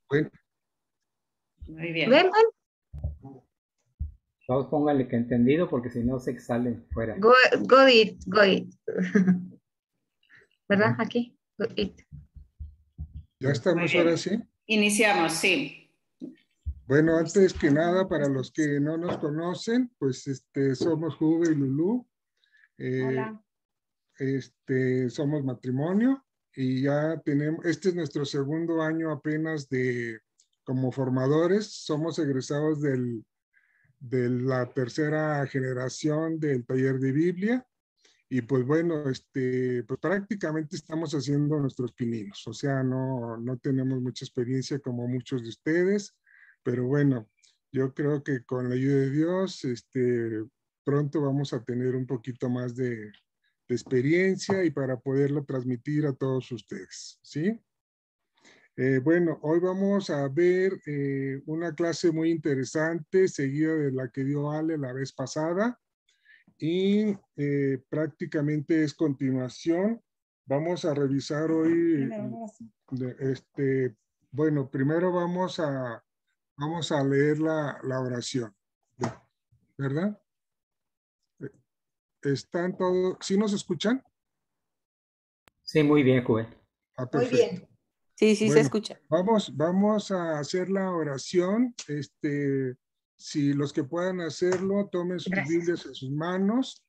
Bueno, Muy bien. Ven, Todos pónganle que entendido porque si no se salen fuera. go it. ¿Verdad? Aquí. Go it. ya estamos ahora sí. Iniciamos, sí. Bueno, antes que nada, para los que no nos conocen, pues somos Juve y Lulú. Hola. Somos matrimonio y ya tenemos, este es nuestro segundo año apenas como formadores. Somos egresados de la tercera generación del taller de Biblia. Y pues bueno, pues prácticamente estamos haciendo nuestros pininos, o sea, no tenemos mucha experiencia como muchos de ustedes, pero bueno, yo creo que con la ayuda de Dios, pronto vamos a tener un poquito más de experiencia y para poderlo transmitir a todos ustedes, ¿sí? Bueno, hoy vamos a ver una clase muy interesante, seguida de la que dio Ale la vez pasada. Y prácticamente es continuación. Vamos a revisar hoy, bueno, primero vamos a leer la oración, ¿verdad? ¿Están todos? ¿Sí nos escuchan? Sí, muy bien, Juve. Ah, Muy perfecto. bien. Sí, sí, se Bueno, escucha. vamos a hacer la oración. Si los que puedan hacerlo, tomen sus Gracias. Biblias en sus manos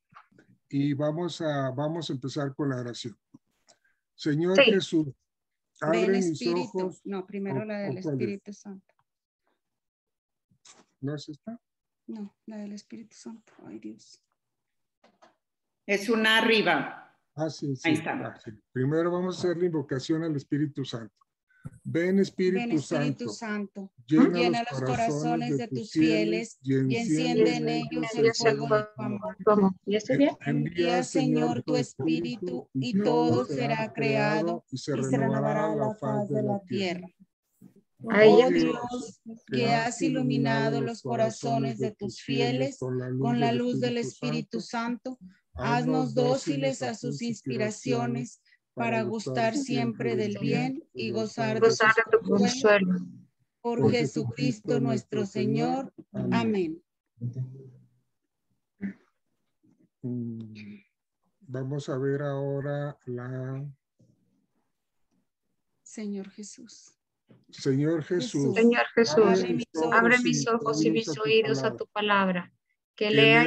y vamos a empezar con la oración. Señor Sí. Jesús, abre Ven mis Espíritu. ojos. No, primero la del ¿Cuál es? Espíritu Santo. ¿No es esta? No, la del Espíritu Santo. Ay, Dios. Es una arriba. Ah, sí. Ahí está. Sí. Primero vamos a hacer la invocación al Espíritu Santo. Ven Espíritu, Santo. llena Los corazones de tus fieles y enciende en ellos el fuego de tu amor. ¿Ya estoy bien? Envía, Señor, tu Espíritu y todo será creado y se renovará la faz de la tierra. A ella. Oh Dios, que has iluminado los corazones de tus fieles con la luz del Espíritu Santo, haznos dóciles a sus inspiraciones para gustar siempre del bien y gozar de tu consuelo. por Jesucristo nuestro Señor. Amén. Vamos a ver ahora Señor Jesús. Señor Jesús, Señor Jesús, abre mis ojos y mis oídos a tu palabra. Que que lea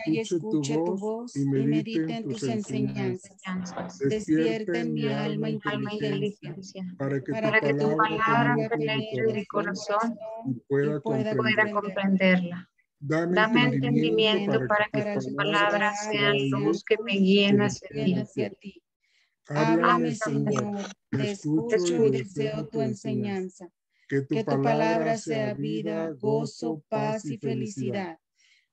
y escuche tu voz y medite en tus enseñanzas. Despierta en mi alma inteligencia para que tu palabra penetre en mi corazón y pueda comprenderla. Dame Dame entendimiento para que tus palabras sean luz que me guíen hacia ti. Háblame, Señor, te escucho y deseo tu enseñanza. Que tu palabra sea vida, gozo, paz y felicidad.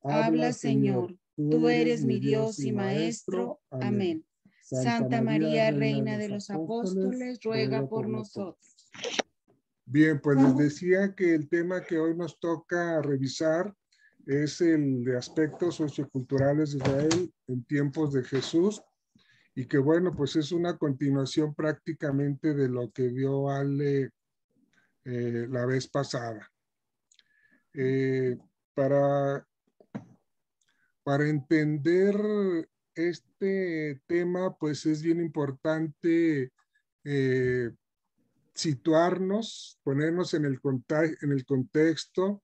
Habla, Señor, tú eres mi Dios y Maestro. Amén. Santa María, Reina de los Apóstoles, ruega por nosotros. Bien, pues les decía que el tema que hoy nos toca revisar es el de aspectos socioculturales de Israel en tiempos de Jesús y que bueno, pues es una continuación prácticamente de lo que dio Ale la vez pasada. Para entender este tema, pues es bien importante situarnos, ponernos en el contexto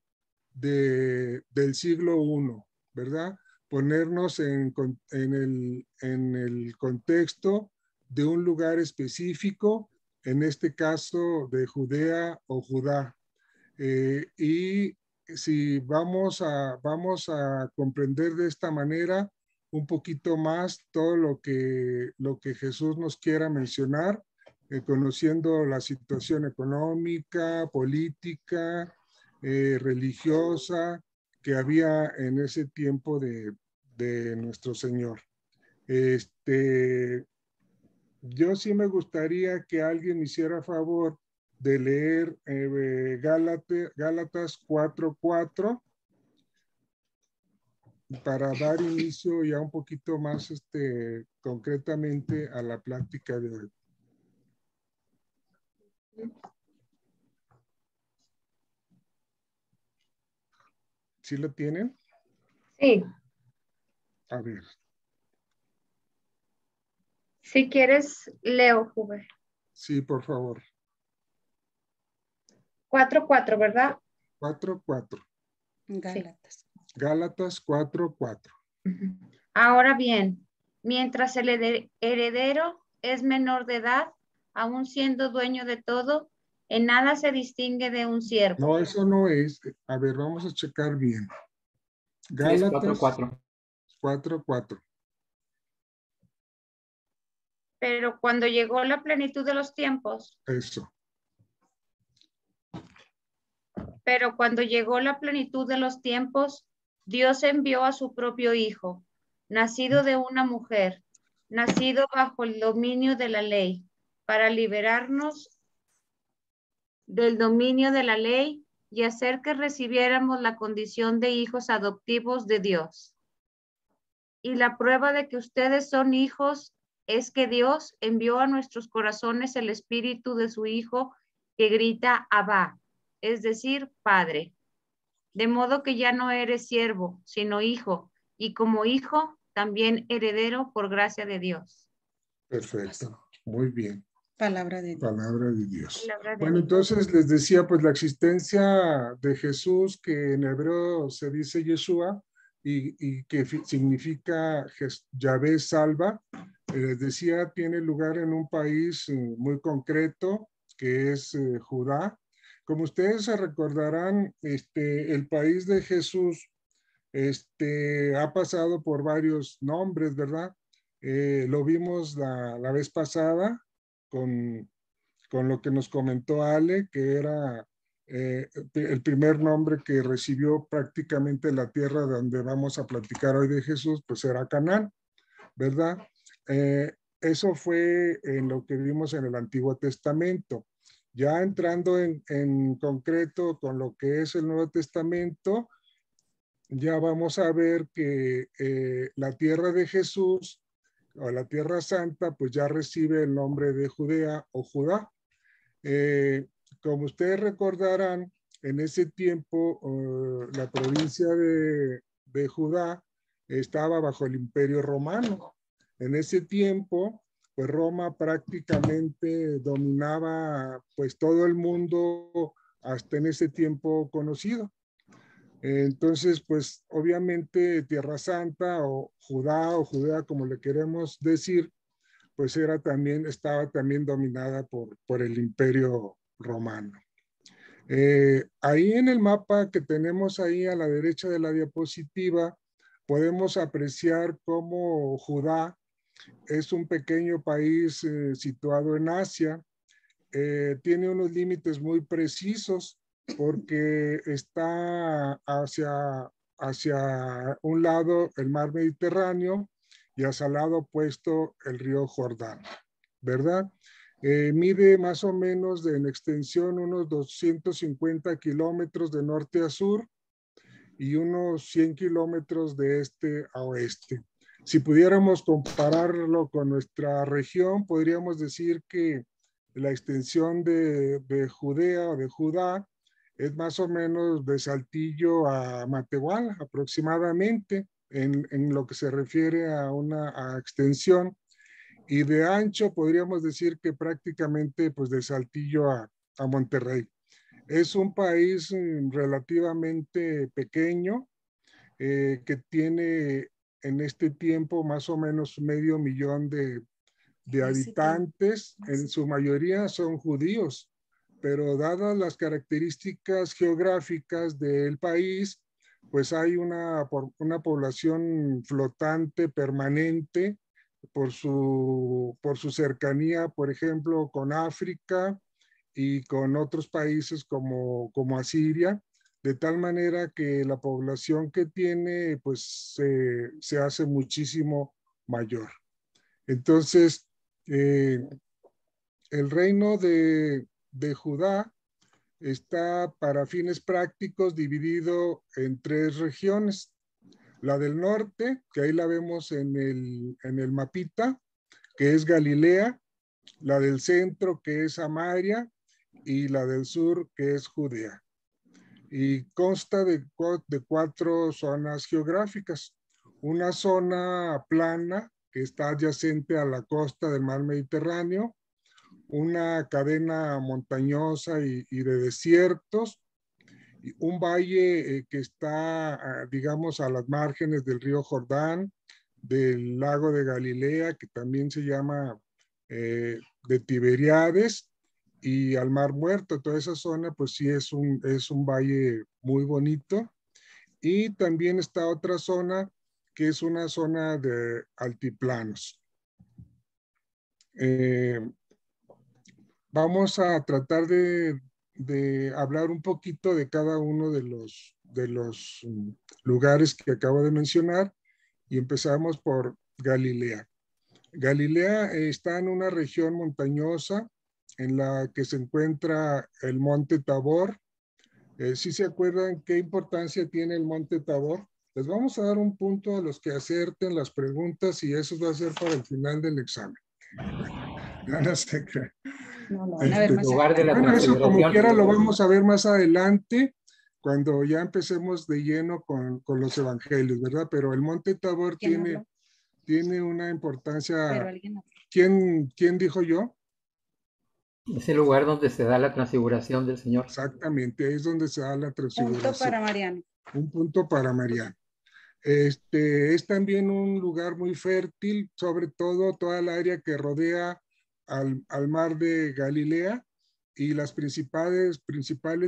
del siglo I, ¿verdad? Ponernos en el contexto de un lugar específico, en este caso de Judea o Judá. Y si vamos a comprender de esta manera un poquito más todo lo que Jesús nos quiera mencionar, conociendo la situación económica, política, religiosa que había en ese tiempo de nuestro Señor. Yo sí me gustaría que alguien me hiciera favor de leer Gálatas 4:4 para dar inicio ya un poquito más concretamente a la plática de hoy. ¿Sí lo tienen? Sí. A ver. Si quieres, leo, Juve. Sí, por favor. 4:4, ¿verdad? 4:4. Gálatas. Gálatas 4:4. Ahora bien, mientras el heredero es menor de edad, aún siendo dueño de todo, en nada se distingue de un siervo. No, eso no es. A ver, vamos a checar bien. Sí, es Gálatas 4:4. 4:4. Pero cuando llegó la plenitud de los tiempos, Eso. pero cuando llegó la plenitud de los tiempos, Dios envió a su propio Hijo, nacido de una mujer, nacido bajo el dominio de la ley, para liberarnos del dominio de la ley y hacer que recibiéramos la condición de hijos adoptivos de Dios. Y la prueba de que ustedes son hijos es que Dios envió a nuestros corazones el espíritu de su Hijo que grita Abba, es decir, Padre. De modo que ya no eres siervo, sino hijo, y como hijo, también heredero por gracia de Dios. Perfecto. Muy bien. Palabra de Dios. Palabra de Dios. Palabra de Bueno, Dios. entonces les decía, pues la existencia de Jesús, que en hebreo se dice Yeshua, y que significa Yahvé salva, les decía, tiene lugar en un país muy concreto, que es Judá. Como ustedes se recordarán, el país de Jesús ha pasado por varios nombres, ¿verdad? Lo vimos la vez pasada con lo que nos comentó Ale, que era el primer nombre que recibió prácticamente la tierra donde vamos a platicar hoy de Jesús, pues era Canaán, ¿verdad? Eso fue en lo que vimos en el Antiguo Testamento. Ya entrando en concreto con lo que es el Nuevo Testamento, ya vamos a ver que la tierra de Jesús o la tierra santa, pues ya recibe el nombre de Judea o Judá. Como ustedes recordarán, en ese tiempo la provincia de Judá estaba bajo el Imperio Romano. En ese tiempo, pues Roma prácticamente dominaba pues todo el mundo hasta en ese tiempo conocido. Entonces, pues obviamente Tierra Santa o Judea, como le queremos decir, pues estaba también dominada por el Imperio Romano. Ahí en el mapa que tenemos ahí a la derecha de la diapositiva, podemos apreciar cómo Judá es un pequeño país situado en Asia. Tiene unos límites muy precisos porque está hacia un lado el mar Mediterráneo y hacia el lado opuesto el río Jordán, ¿verdad? Mide más o menos en extensión unos 250 kilómetros de norte a sur y unos 100 kilómetros de este a oeste. Si pudiéramos compararlo con nuestra región, podríamos decir que la extensión de Judea o de Judá es más o menos de Saltillo a Matehuala aproximadamente en lo que se refiere a una extensión, y de ancho podríamos decir que prácticamente pues de Saltillo a Monterrey. Es un país relativamente pequeño que tiene en este tiempo más o menos 500,000 de habitantes. En su mayoría son judíos, pero dadas las características geográficas del país, pues hay una población flotante permanente por su cercanía, por ejemplo, con África y con otros países como Asiria, de tal manera que la población que tiene pues se hace muchísimo mayor. Entonces, el reino de Judá está para fines prácticos dividido en 3 regiones. La del norte, que ahí la vemos en el mapita, que es Galilea, la del centro, que es Samaria, y la del sur, que es Judea. y consta de 4 zonas geográficas. Una zona plana que está adyacente a la costa del mar Mediterráneo, una cadena montañosa y de desiertos, y un valle que está, digamos, a las márgenes del río Jordán, del lago de Galilea, que también se llama de Tiberíades, y al Mar Muerto. Toda esa zona, pues sí, es un valle muy bonito. Y también está otra zona que es una zona de altiplanos. Vamos a tratar de hablar un poquito de cada uno de los lugares que acabo de mencionar, y empezamos por Galilea. Galilea está en una región montañosa en la que se encuentra el Monte Tabor. ¿Sí se acuerdan qué importancia tiene el Monte Tabor? Les vamos a dar un punto a los que acerten las preguntas, y eso va a ser para el final del examen. No sé qué. No, lo van a ver más lugar de la Bueno, eso como transfiguración. quiera lo vamos a ver más adelante, cuando ya empecemos de lleno con los evangelios, ¿verdad? Pero el Monte Tabor tiene una importancia. ¿Quién dijo yo? Es el lugar donde se da la transfiguración del Señor. Exactamente, ahí es donde se da la transfiguración. Punto para Mariano. Un punto para Mariano. Es también un lugar muy fértil, sobre todo toda el área que rodea al mar de Galilea, y las principales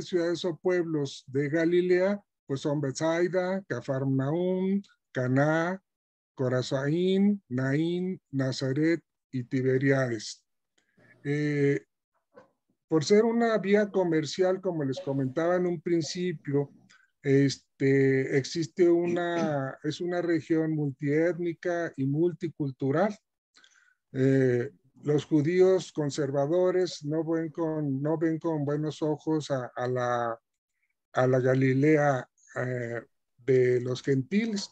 ciudades o pueblos de Galilea pues son Betsaida, Cafarnaúm, Caná, Corazaín, Naín, Nazaret y Tiberíades. Por ser una vía comercial, como les comentaba en un principio, existe es una región multiétnica y multicultural. Los judíos conservadores no ven con buenos ojos a la Galilea de los gentiles.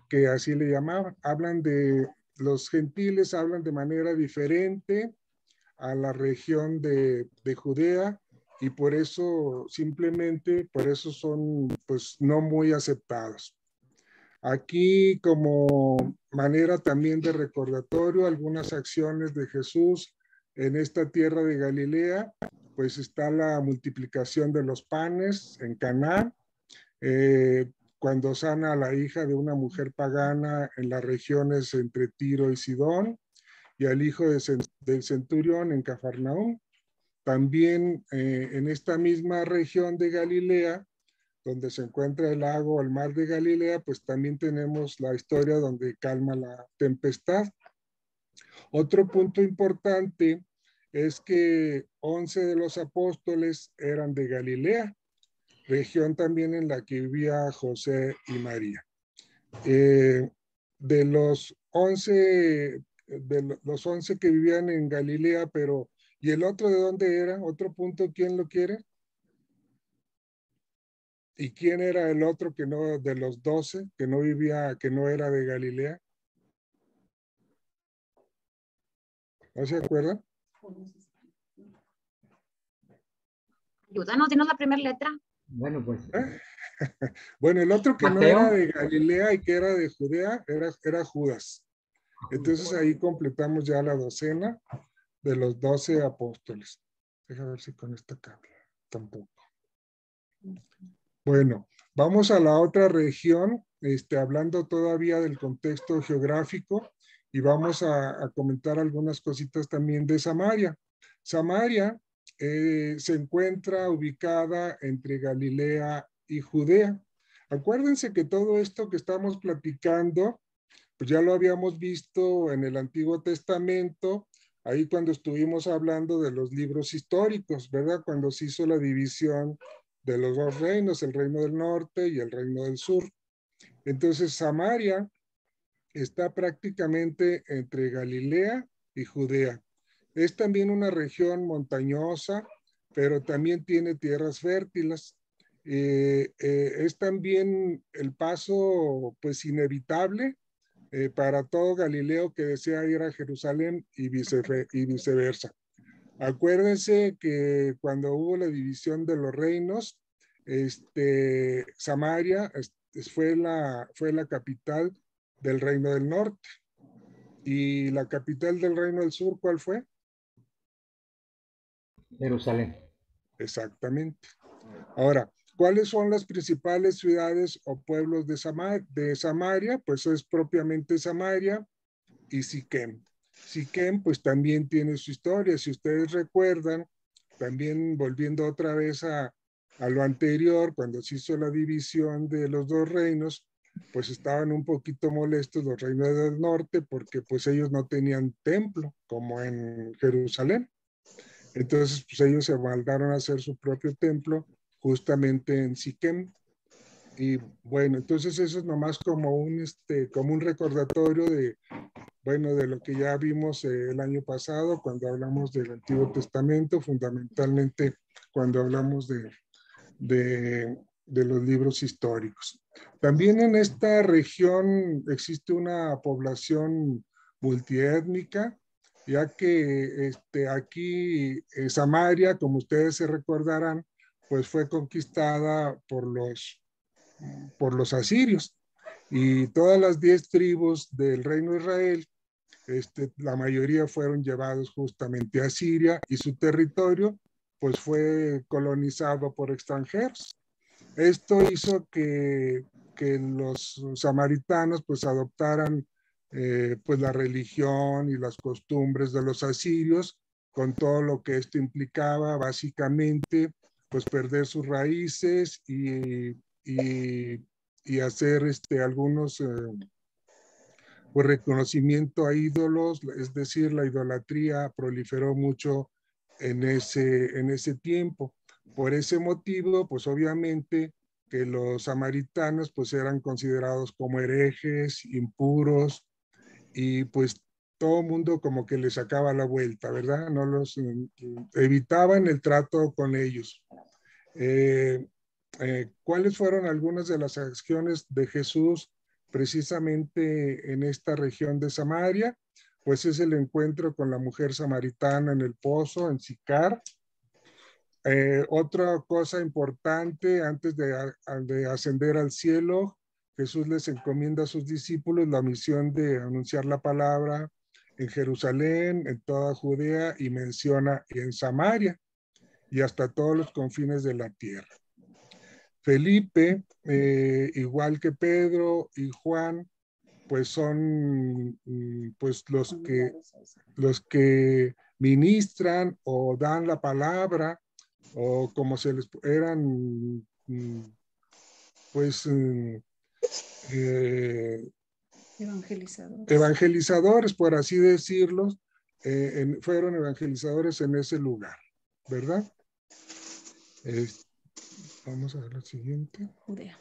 Que así le llamaban. Los gentiles hablan de manera diferente a la región de Judea, y por eso son pues no muy aceptados. Aquí, como manera también de recordatorio, algunas acciones de Jesús en esta tierra de Galilea, pues está la multiplicación de los panes en Caná, cuando sana a la hija de una mujer pagana en las regiones entre Tiro y Sidón, y al hijo del centurión en Cafarnaúm. También en esta misma región de Galilea, donde se encuentra el lago, el mar de Galilea, pues también tenemos la historia donde calma la tempestad. Otro punto importante es que 11 de los apóstoles eran de Galilea, región también en la que vivía José y María. De los 11 que vivían en Galilea, pero ¿y el otro de dónde era? Otro punto, ¿quién lo quiere? ¿Y quién era el otro de los 12 que no era de Galilea? ¿No se acuerdan? Ayúdanos, dinos la primera letra. Bueno, pues. Bueno, el otro que Mateo. no era de Galilea y que era de Judea era Judas. Entonces ahí completamos ya la docena de los 12 apóstoles. Déjame ver si con esta cambia. Tampoco. Bueno, vamos a la otra región, hablando todavía del contexto geográfico, y vamos a comentar algunas cositas también de Samaria. Samaria se encuentra ubicada entre Galilea y Judea. Acuérdense que todo esto que estamos platicando, pues ya lo habíamos visto en el Antiguo Testamento, ahí cuando estuvimos hablando de los libros históricos, ¿verdad? Cuando se hizo la división de los dos reinos, el reino del norte y el reino del sur. Entonces, Samaria está prácticamente entre Galilea y Judea. Es también una región montañosa, pero también tiene tierras fértiles. Es también el paso, pues, inevitable para todo Galileo que desea ir a Jerusalén y viceversa. Acuérdense que cuando hubo la división de los reinos, Samaria fue la capital del Reino del Norte. ¿Y la capital del Reino del Sur cuál fue? Jerusalén. Exactamente. Ahora, ¿cuáles son las principales ciudades o pueblos de Samaria? Pues es propiamente Samaria y Siquem. Siquem pues también tiene su historia. Si ustedes recuerdan, también volviendo otra vez a lo anterior, cuando se hizo la división de los dos reinos, pues estaban un poquito molestos los reinos del norte porque pues ellos no tenían templo como en Jerusalén. Entonces pues ellos se mandaron a hacer su propio templo justamente en Siquem. Y bueno, entonces eso es nomás como un recordatorio de, bueno, de lo que ya vimos el año pasado cuando hablamos del Antiguo Testamento, fundamentalmente cuando hablamos de los libros históricos. También en esta región existe una población multiétnica, ya que aquí Samaria, como ustedes se recordarán, pues fue conquistada por los asirios, y todas las 10 tribus del reino de Israel, la mayoría fueron llevados justamente a Siria, y su territorio pues fue colonizado por extranjeros. Esto hizo que los samaritanos pues adoptaran pues la religión y las costumbres de los asirios, con todo lo que esto implicaba, básicamente pues perder sus raíces y hacer algunos pues reconocimiento a ídolos, es decir, la idolatría proliferó mucho en ese tiempo. Por ese motivo, pues obviamente que los samaritanos pues eran considerados como herejes, impuros, y pues todo el mundo como que les sacaba la vuelta, ¿verdad? No los evitaban el trato con ellos. ¿Cuáles fueron algunas de las acciones de Jesús precisamente en esta región de Samaria? Pues es el encuentro con la mujer samaritana en el pozo, en Sicar. Otra cosa importante, antes de ascender al cielo, Jesús les encomienda a sus discípulos la misión de anunciar la palabra en Jerusalén, en toda Judea, y menciona en Samaria y hasta todos los confines de la tierra. Felipe, igual que Pedro y Juan, pues son pues los que ministran o dan la palabra, o como se les eran pues evangelizadores, por así decirlo, fueron evangelizadores en ese lugar, ¿verdad? Vamos a ver la siguiente. Judea.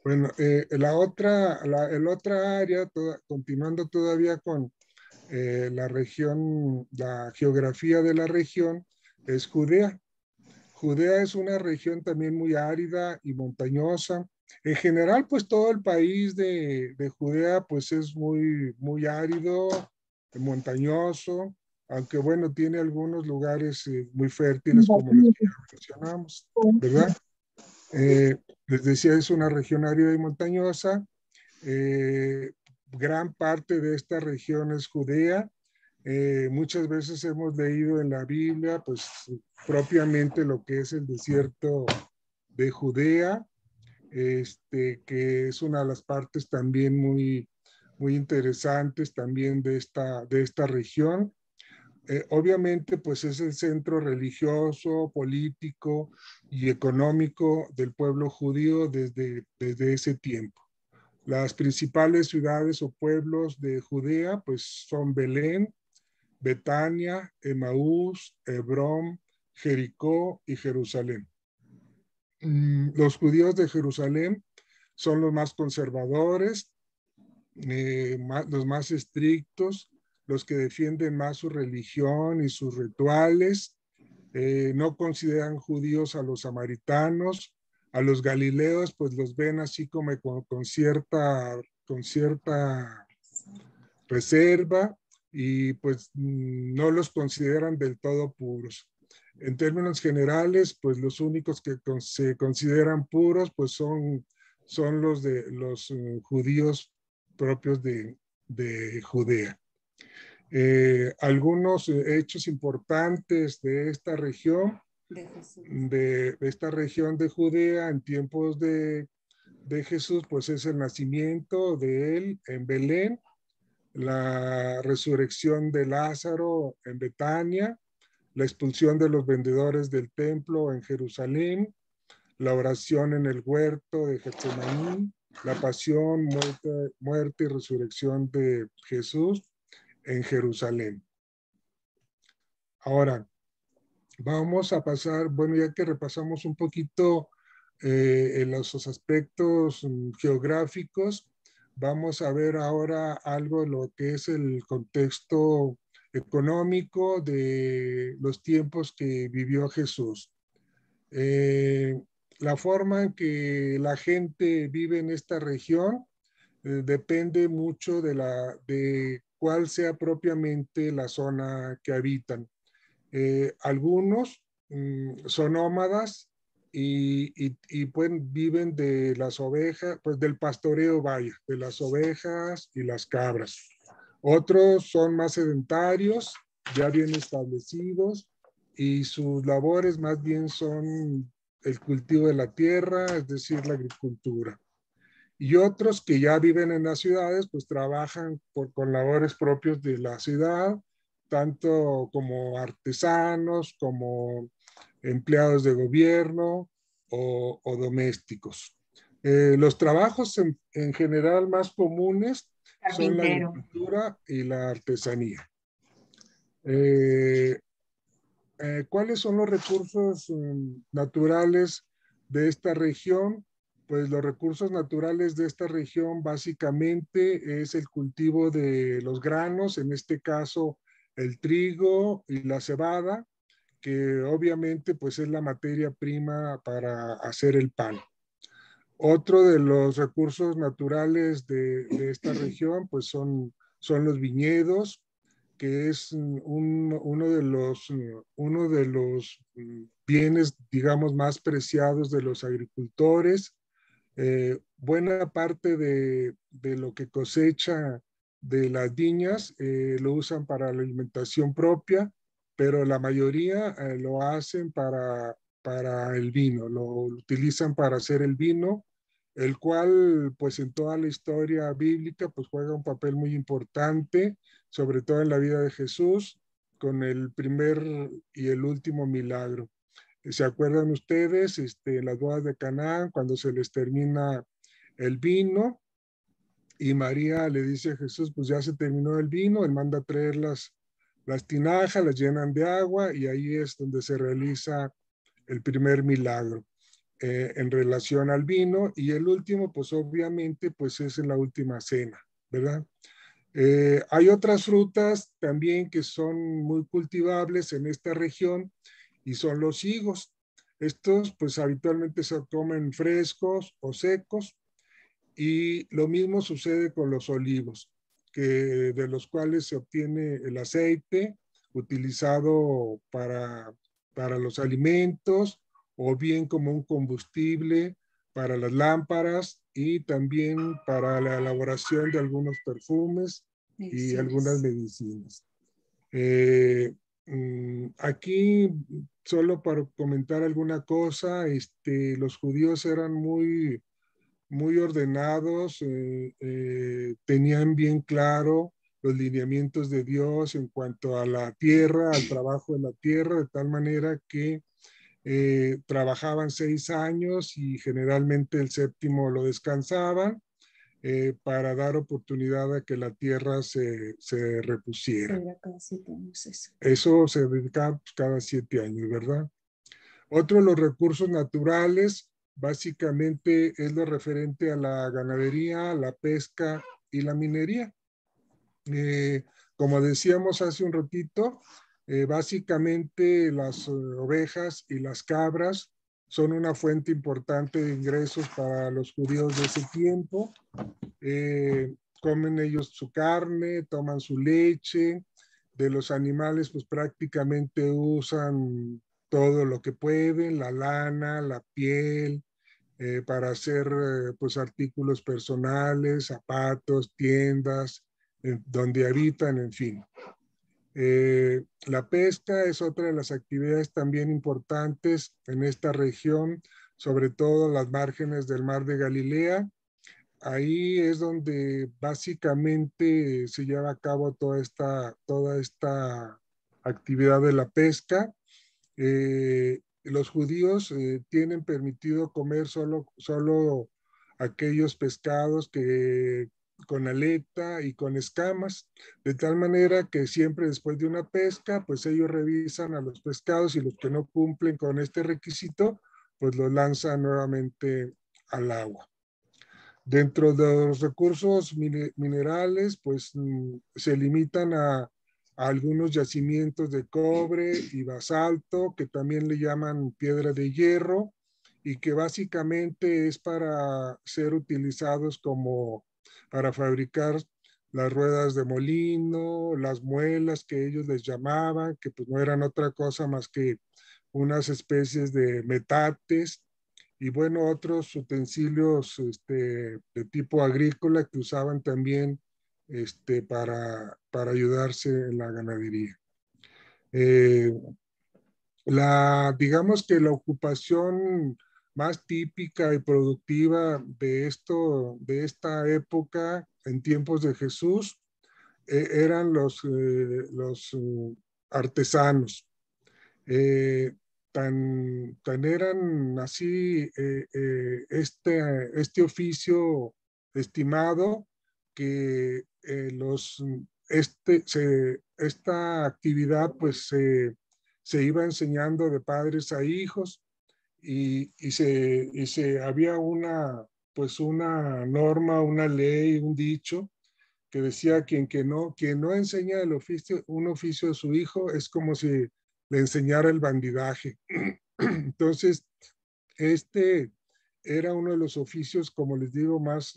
Bueno, el otra área, continuando todavía con la región, la geografía de la región, es Judea. Judea es una región también muy árida y montañosa. En general, pues todo el país de Judea pues es muy, muy árido, montañoso, aunque bueno, tiene algunos lugares muy fértiles como los que ya mencionamos, ¿verdad? Les decía, es una región árida y montañosa. Gran parte de esta región es Judea. Muchas veces hemos leído en la Biblia, pues propiamente lo que es el desierto de Judea, que es una de las partes también muy, muy interesantes también de esta región. Obviamente, pues es el centro religioso, político y económico del pueblo judío desde ese tiempo. Las principales ciudades o pueblos de Judea, pues son Belén, Betania, Emaús, Hebrón, Jericó y Jerusalén. Los judíos de Jerusalén son los más conservadores, los más estrictos, los que defienden más su religión y sus rituales. No consideran judíos a los samaritanos, a los galileos pues los ven así como con cierta reserva, y pues no los consideran del todo puros. En términos generales, pues los únicos que se consideran puros, pues son los de los judíos propios de Judea. Algunos hechos importantes de esta región, de esta región de Judea en tiempos de Jesús, pues es el nacimiento de él en Belén, la resurrección de Lázaro en Betania, la expulsión de los vendedores del templo en Jerusalén, la oración en el huerto de Getsemaní, la pasión, muerte y resurrección de Jesús en Jerusalén. Ahora, vamos a pasar, bueno, ya que repasamos un poquito en los aspectos geográficos, vamos a ver ahora algo de lo que es el contexto económico de los tiempos que vivió Jesús. La forma en que la gente vive en esta región depende mucho de cuál sea propiamente la zona que habitan. Algunos son nómadas y pues viven de las ovejas, pues del pastoreo, vaya, de las ovejas y las cabras. Otros son más sedentarios, ya bien establecidos, y sus labores más bien son el cultivo de la tierra, es decir, la agricultura. Y otros que ya viven en las ciudades, pues trabajan con labores propios de la ciudad, tanto como artesanos, como empleados de gobierno o domésticos. Los trabajos en general más comunes son la agricultura y la artesanía. ¿Cuáles son los recursos naturales de esta región? Pues los recursos naturales de esta región básicamente es el cultivo de los granos, en este caso el trigo y la cebada, que obviamente pues es la materia prima para hacer el pan. Otro de los recursos naturales de esta región pues son los viñedos, que es uno de los bienes, digamos, más preciados de los agricultores. Buena parte de lo que cosecha de las viñas lo usan para la alimentación propia, pero la mayoría lo hacen para el vino, lo utilizan para hacer el vino, el cual pues en toda la historia bíblica pues juega un papel muy importante, sobre todo en la vida de Jesús, con el primer y el último milagro. ¿Se acuerdan ustedes? En las bodas de Canaán, cuando se les termina el vino y María le dice a Jesús, pues ya se terminó el vino, él manda a traer las tinajas, las llenan de agua y ahí es donde se realiza el primer milagro en relación al vino, y el último, pues obviamente, pues es en la última cena, ¿verdad? Hay otras frutas también que son muy cultivables en esta región y son los higos. Estos pues habitualmente se comen frescos o secos, y lo mismo sucede con los olivos, de los cuales se obtiene el aceite utilizado para los alimentos o bien como un combustible para las lámparas y también para la elaboración de algunos perfumes y algunas medicinas. Aquí, solo para comentar alguna cosa, los judíos eran muy ordenados, tenían bien claro los lineamientos de Dios en cuanto a la tierra, al trabajo de la tierra, de tal manera que trabajaban 6 años y generalmente el séptimo lo descansaban para dar oportunidad a que la tierra se repusiera. Cada 7 años eso. Eso se dedicaba pues, cada 7 años, ¿verdad? Otro de los recursos naturales básicamente es lo referente a la ganadería, la pesca y la minería. Como decíamos hace un ratito, básicamente las ovejas y las cabras son una fuente importante de ingresos para los judíos de ese tiempo. Comen ellos su carne, toman su leche. De los animales, pues prácticamente usan todo lo que pueden, la lana, la piel, para hacer pues artículos personales, zapatos, tiendas, donde habitan, en fin. La pesca es otra de las actividades también importantes en esta región, sobre todo las márgenes del Mar de Galilea. Ahí es donde básicamente se lleva a cabo toda esta actividad de la pesca. Los judíos tienen permitido comer solo aquellos pescados que con aleta y con escamas, de tal manera que siempre después de una pesca, pues ellos revisan a los pescados y los que no cumplen con este requisito, pues los lanzan nuevamente al agua. Dentro de los recursos minerales, pues se limitan a algunos yacimientos de cobre y basalto, que también le llaman piedra de hierro, y que básicamente es para ser utilizados como para fabricar las ruedas de molino, las muelas que ellos les llamaban, que pues no eran otra cosa más que unas especies de metates, y bueno, otros utensilios de tipo agrícola que usaban también para ayudarse en la ganadería. Digamos que la ocupación más típica y productiva de esta época, en tiempos de Jesús, eran los artesanos. Tan eran así este oficio estimado que esta actividad pues se iba enseñando de padres a hijos, y había una norma, una ley, un dicho que decía quien no enseña un oficio a su hijo es como si le enseñara el bandidaje. Entonces, era uno de los oficios, como les digo, más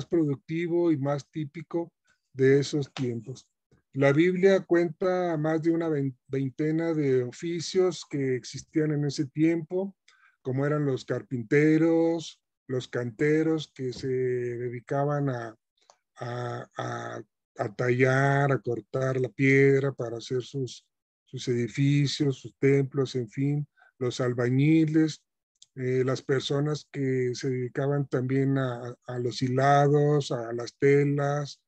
productivo y más típico de esos tiempos. La Biblia cuenta más de una veintena de oficios que existían en ese tiempo, como eran los carpinteros, los canteros que se dedicaban a tallar, a cortar la piedra para hacer sus edificios, sus templos, en fin, los albañiles, las personas que se dedicaban también a los hilados, a las telas,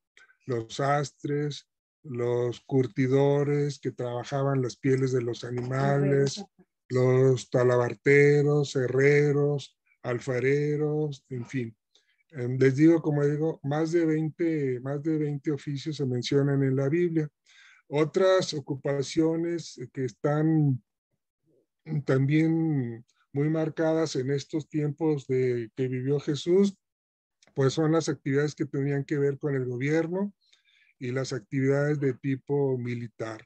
los sastres, los curtidores que trabajaban las pieles de los animales, los talabarteros, herreros, alfareros, en fin. Les digo, como digo, más de 20 oficios se mencionan en la Biblia. Otras ocupaciones que están también muy marcadas en estos tiempos que vivió Jesús, pues son las actividades que tenían que ver con el gobierno y las actividades de tipo militar.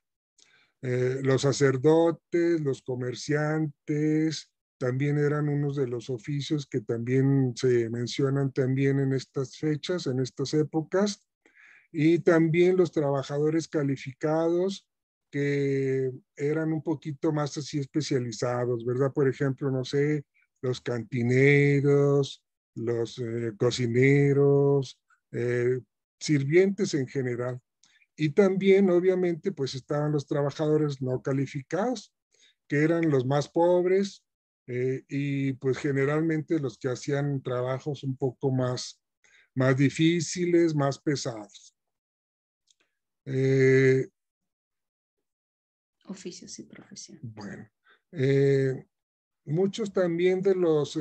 Los sacerdotes, los comerciantes, también eran unos de los oficios que también se mencionan también en estas fechas, en estas épocas, y también los trabajadores calificados que eran un poquito más así especializados, ¿verdad? Por ejemplo, no sé, los cantineros, los cocineros, sirvientes en general. Y también, obviamente, pues estaban los trabajadores no calificados, que eran los más pobres, y pues generalmente los que hacían trabajos un poco más difíciles, más pesados. Oficios y profesiones. Bueno, muchos también de los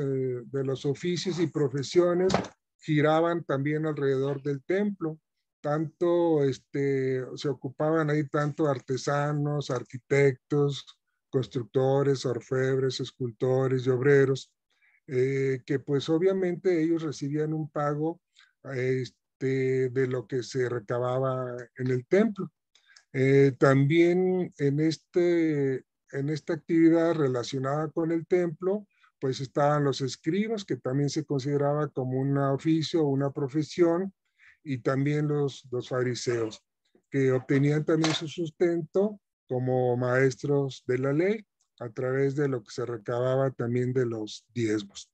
oficios y profesiones giraban también alrededor del templo. Tanto se ocupaban ahí tanto artesanos, arquitectos, constructores, orfebres, escultores y obreros, que pues obviamente ellos recibían un pago de lo que se recababa en el templo. También en esta actividad relacionada con el templo, pues estaban los escribas, que también se consideraba como un oficio o una profesión, y también los fariseos, que obtenían también su sustento como maestros de la ley a través de lo que se recababa también de los diezmos.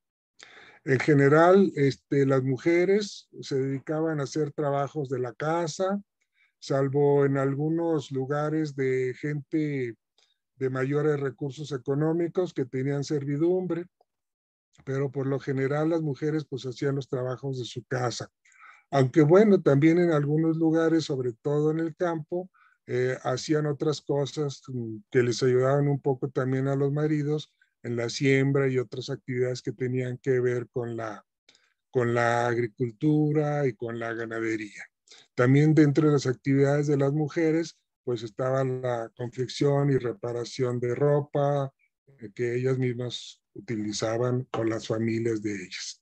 En general, las mujeres se dedicaban a hacer trabajos de la casa, salvo en algunos lugares de gente de mayores recursos económicos que tenían servidumbre, pero por lo general las mujeres pues hacían los trabajos de su casa. Aunque bueno, también en algunos lugares, sobre todo en el campo, hacían otras cosas que les ayudaban un poco también a los maridos en la siembra y otras actividades que tenían que ver con la agricultura y con la ganadería. También dentro de las actividades de las mujeres, pues estaba la confección y reparación de ropa que ellas mismas utilizaban con las familias de ellas.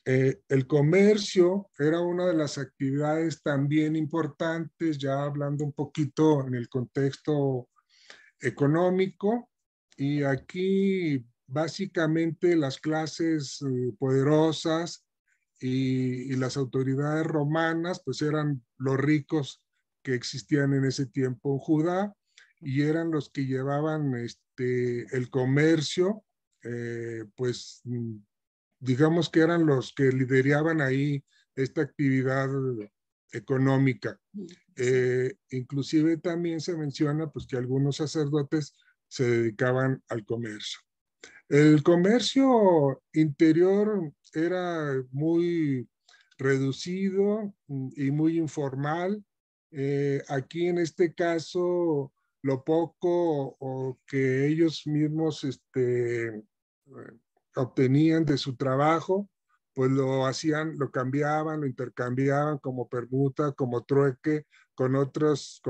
El comercio era una de las actividades también importantes, ya hablando un poquito en el contexto económico, y aquí básicamente las clases poderosas y las autoridades romanas pues eran los ricos que existían en ese tiempo en Judá y eran los que llevaban el comercio, pues digamos que eran los que lideraban ahí esta actividad económica. Inclusive también se menciona pues, que algunos sacerdotes se dedicaban al comercio. El comercio interior era muy reducido y muy informal. Aquí en este caso, lo poco o que ellos mismos obtenían de su trabajo, pues lo hacían, lo cambiaban, lo intercambiaban como permuta, como trueque con otros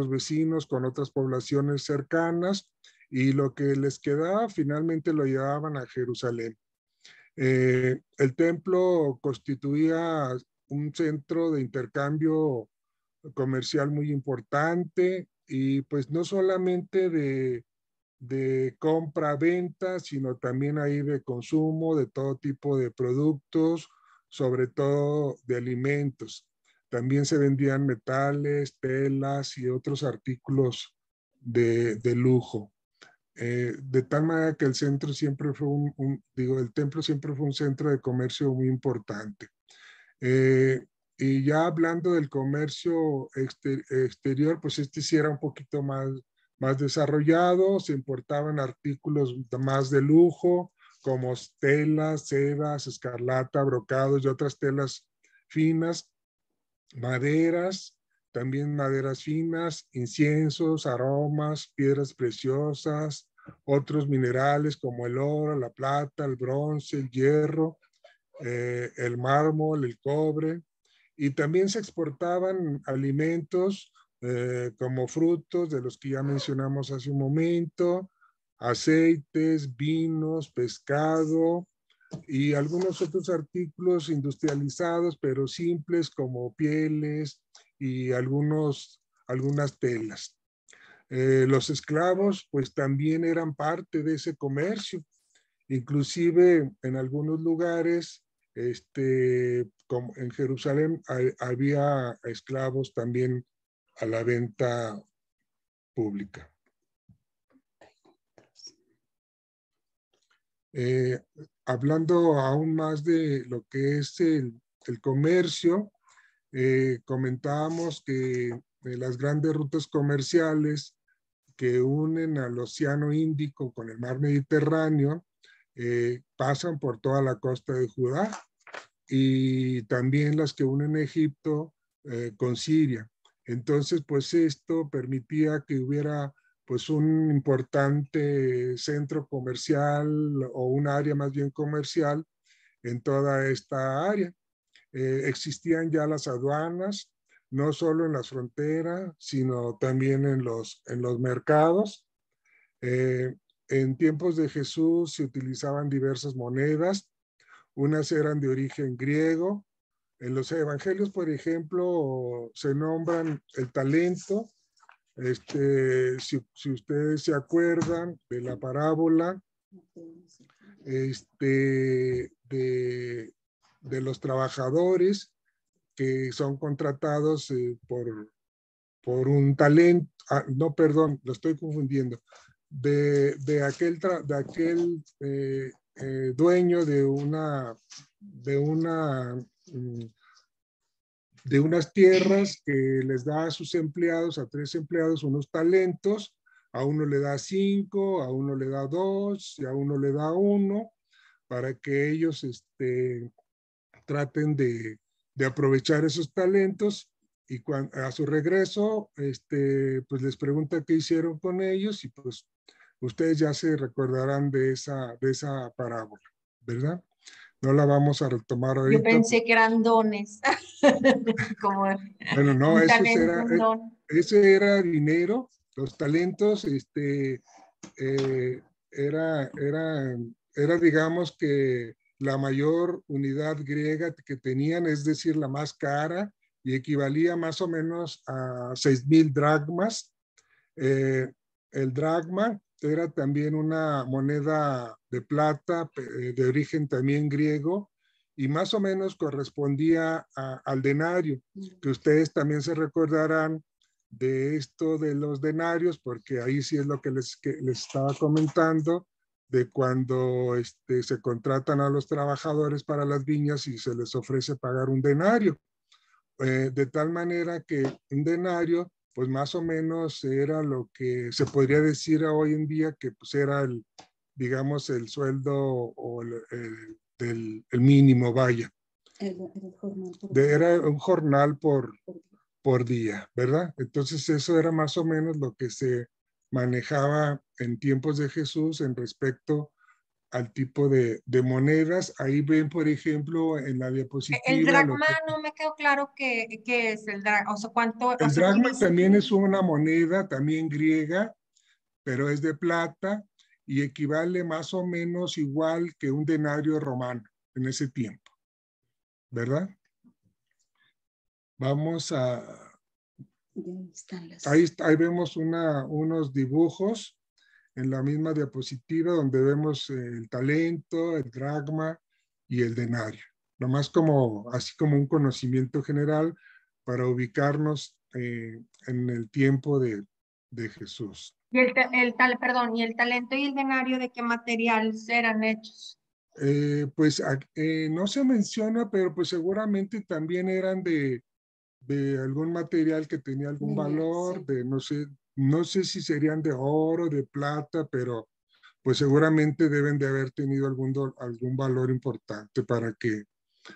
vecinos, con otras poblaciones cercanas, y lo que les quedaba finalmente lo llevaban a Jerusalén. El templo constituía un centro de intercambio comercial muy importante y pues no solamente de compra-venta, sino también ahí de consumo de todo tipo de productos, sobre todo de alimentos. También se vendían metales, telas y otros artículos de lujo. De tal manera que el centro siempre fue el templo siempre fue un centro de comercio muy importante. Y ya hablando del comercio exterior, pues sí era un poquito más desarrollado, se importaban artículos más de lujo, como telas, sedas, escarlata, brocados y otras telas finas, maderas, también maderas finas, inciensos, aromas, piedras preciosas, otros minerales como el oro, la plata, el bronce, el hierro, el mármol, el cobre, y también se exportaban alimentos como frutos de los que ya mencionamos hace un momento, aceites, vinos, pescado y algunos otros artículos industrializados, pero simples como pieles y algunas telas. Los esclavos pues también eran parte de ese comercio. Inclusive en algunos lugares, como en Jerusalén, había esclavos también a la venta pública. Hablando aún más de lo que es el comercio, comentábamos que las grandes rutas comerciales que unen al Océano Índico con el Mar Mediterráneo pasan por toda la costa de Judá y también las que unen Egipto con Siria. Entonces, pues esto permitía que hubiera pues un importante centro comercial o un área más bien comercial en toda esta área. Existían ya las aduanas, no solo en las fronteras, sino también en los mercados. En tiempos de Jesús se utilizaban diversas monedas, unas eran de origen griego. En los evangelios, por ejemplo, se nombran el talento. Si ustedes se acuerdan de la parábola de los trabajadores que son contratados por un talento, no, perdón, lo estoy confundiendo, de aquel dueño de unas tierras que les da a sus empleados, a 3 empleados, unos talentos. A uno le da 5, a uno le da 2 y a uno le da 1, para que ellos traten de aprovechar esos talentos, y a su regreso pues les pregunta qué hicieron con ellos, y pues ustedes ya se recordarán de esa parábola, ¿verdad? No la vamos a retomar ahorita. Yo pensé que eran dones. Como bueno, no, un talento, un don. ese era dinero. Los talentos era, digamos, que la mayor unidad griega que tenían, es decir, la más cara, y equivalía más o menos a 6,000 dracmas. El dracma era también una moneda de plata de origen también griego, y más o menos correspondía al denario, que ustedes también se recordarán de esto de los denarios, porque ahí sí es lo que les estaba comentando, de cuando se contratan a los trabajadores para las viñas y se les ofrece pagar un denario. De tal manera que un denario, pues más o menos era lo que se podría decir hoy en día que pues era digamos, el sueldo o el mínimo, vaya. Era un jornal por día, ¿verdad? Entonces eso era más o menos lo que se manejaba en tiempos de Jesús en respecto al tipo de monedas. Ahí ven, por ejemplo, en la diapositiva. El dracma no me quedó claro qué es el dracma, o sea, cuánto. El dracma también es una moneda, también griega, pero es de plata y equivale más o menos igual que un denario romano en ese tiempo, ¿verdad? Vamos a... Ahí vemos unos dibujos en la misma diapositiva donde vemos el talento, el dracma y el denario. Nomás así como un conocimiento general para ubicarnos en el tiempo de Jesús. ¿Y el talento y el denario de qué material eran hechos? Pues no se menciona, pero pues seguramente también eran de algún material que tenía algún valor, sí. No sé si serían de oro, de plata, pero pues seguramente deben de haber tenido algún valor importante porque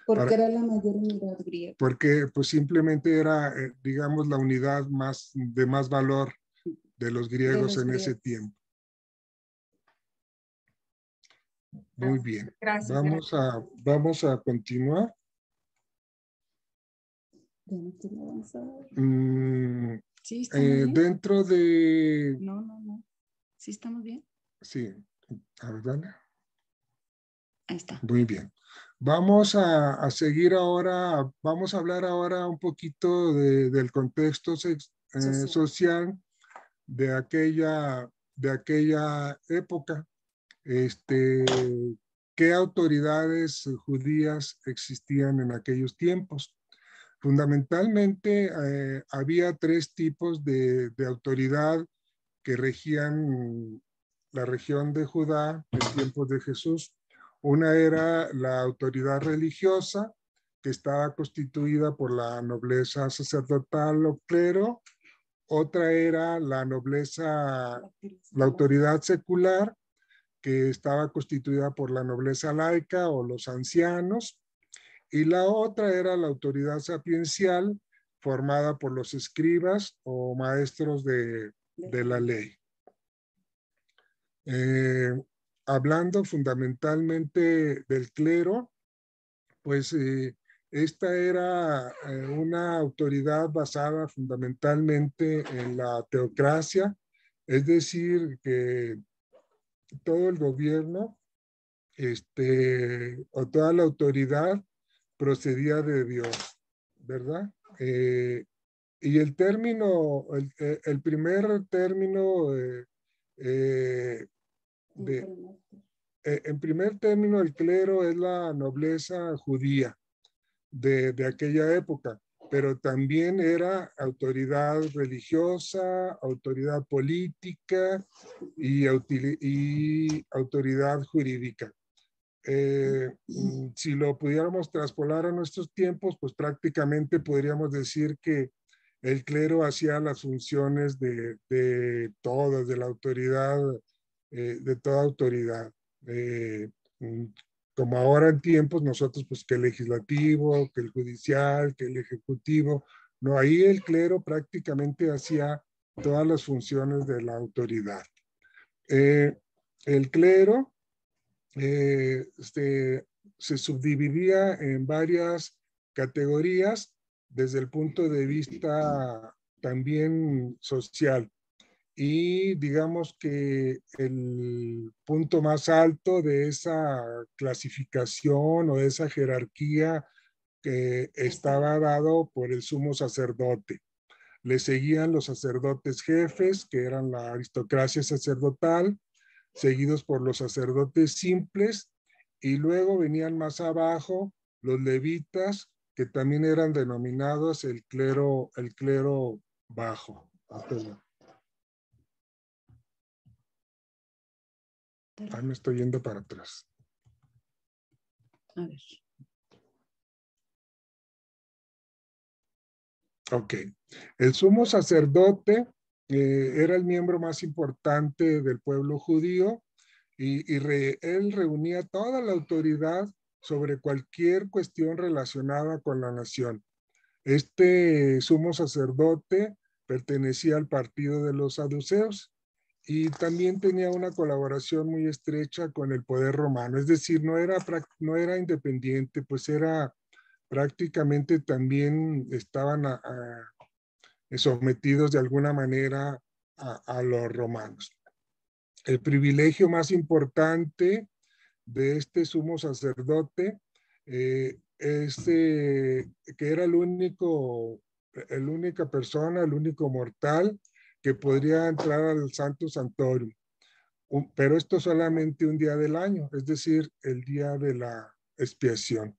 era la mayor unidad griega. Porque pues simplemente era, digamos, la unidad de más valor de los griegos en ese tiempo. Muy bien. Gracias. Vamos a continuar. Sí, estamos bien. Dentro de... No. ¿Sí estamos bien? Sí. A ver, dale. Ahí está. Muy bien. Vamos a seguir ahora, vamos a hablar ahora un poquito del contexto social de aquella época. ¿Qué autoridades judías existían en aquellos tiempos? Fundamentalmente había 3 tipos de autoridad que regían la región de Judá en tiempos de Jesús. Una era la autoridad religiosa, que estaba constituida por la nobleza sacerdotal o clero. Otra era la nobleza, la autoridad secular, que estaba constituida por la nobleza laica o los ancianos. Y la otra era la autoridad sapiencial, formada por los escribas o maestros de la ley. Hablando fundamentalmente del clero, pues esta era una autoridad basada fundamentalmente en la teocracia, es decir, que todo el gobierno o toda la autoridad procedía de Dios, ¿verdad? Y el término, el primer término en primer término, el clero es la nobleza judía de aquella época. pero también era autoridad religiosa, autoridad política y autoridad jurídica. Si lo pudiéramos traspolar a nuestros tiempos, pues prácticamente podríamos decir que el clero hacía las funciones de todas, de la autoridad, de toda autoridad. Como ahora en tiempos, nosotros pues que el legislativo, que el judicial, que el ejecutivo, no, ahí el clero prácticamente hacía todas las funciones de la autoridad. El clero se subdividía en varias categorías desde el punto de vista también social. Y digamos que el punto más alto de esa clasificación o de esa jerarquía que estaba dado por el sumo sacerdote. Le seguían los sacerdotes jefes, que eran la aristocracia sacerdotal, seguidos por los sacerdotes simples, y luego venían más abajo los levitas, que también eran denominados el clero bajo. Me estoy yendo para atrás. A ver. Ok. El sumo sacerdote era el miembro más importante del pueblo judío y él reunía toda la autoridad sobre cualquier cuestión relacionada con la nación. Este sumo sacerdote pertenecía al partido de los saduceos y también tenía una colaboración muy estrecha con el poder romano, es decir, no era independiente, pues era prácticamente también estaban sometidos de alguna manera a los romanos. El privilegio más importante de este sumo sacerdote es que era la única persona, el único mortal que podría entrar al Santo Santorum. Pero esto solamente un día del año, es decir, el día de la expiación.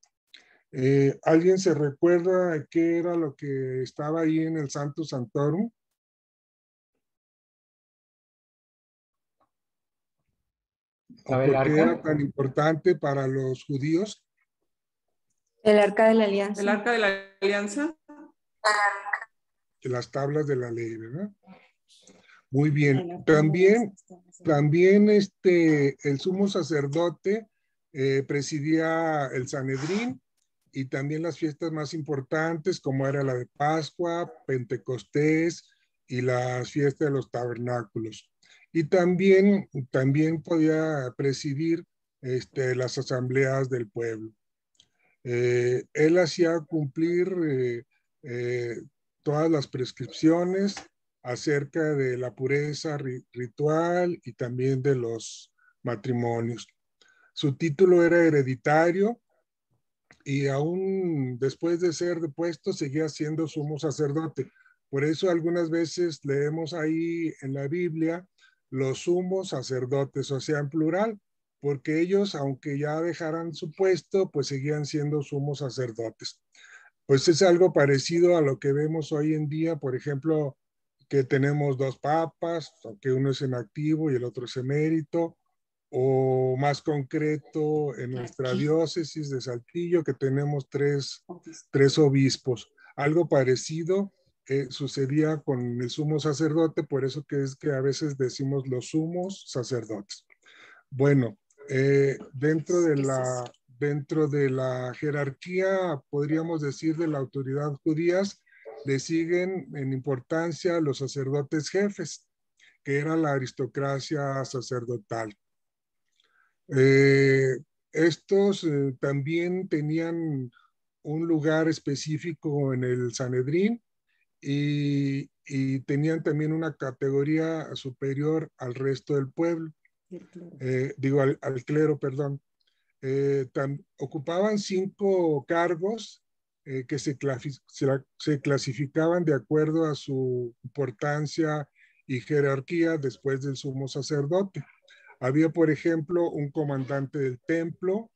¿Alguien se recuerda qué era lo que estaba ahí en el Santo Santorum? ¿O por qué era tan importante para los judíos? El Arca de la Alianza. El Arca de la Alianza. Las tablas de la ley, ¿verdad? Muy bien. También el sumo sacerdote presidía el Sanedrín y también las fiestas más importantes como era la de Pascua, Pentecostés y las fiestas de los tabernáculos. Y también podía presidir las asambleas del pueblo. Él hacía cumplir todas las prescripciones acerca de la pureza ritual y también de los matrimonios. Su título era hereditario y aún después de ser depuesto seguía siendo sumo sacerdote. Por eso algunas veces leemos ahí en la Biblia los sumos sacerdotes, o sea, en plural, porque ellos, aunque ya dejaran su puesto, pues seguían siendo sumos sacerdotes. Pues es algo parecido a lo que vemos hoy en día, por ejemplo, que tenemos dos papas, aunque uno es en activo y el otro es emérito, o más concreto en nuestra diócesis de Saltillo, que tenemos tres obispos. Algo parecido sucedía con el sumo sacerdote, por eso que es que a veces decimos los sumos sacerdotes. Bueno, dentro de la jerarquía, podríamos decir, de la autoridad judías, le siguen en importancia los sacerdotes jefes, que era la aristocracia sacerdotal. Estos también tenían un lugar específico en el Sanedrín y tenían también una categoría superior al resto del pueblo. Al clero, perdón. Ocupaban 5 cargos que se clasificaban de acuerdo a su importancia y jerarquía después del sumo sacerdote. Había, por ejemplo, un comandante del templo,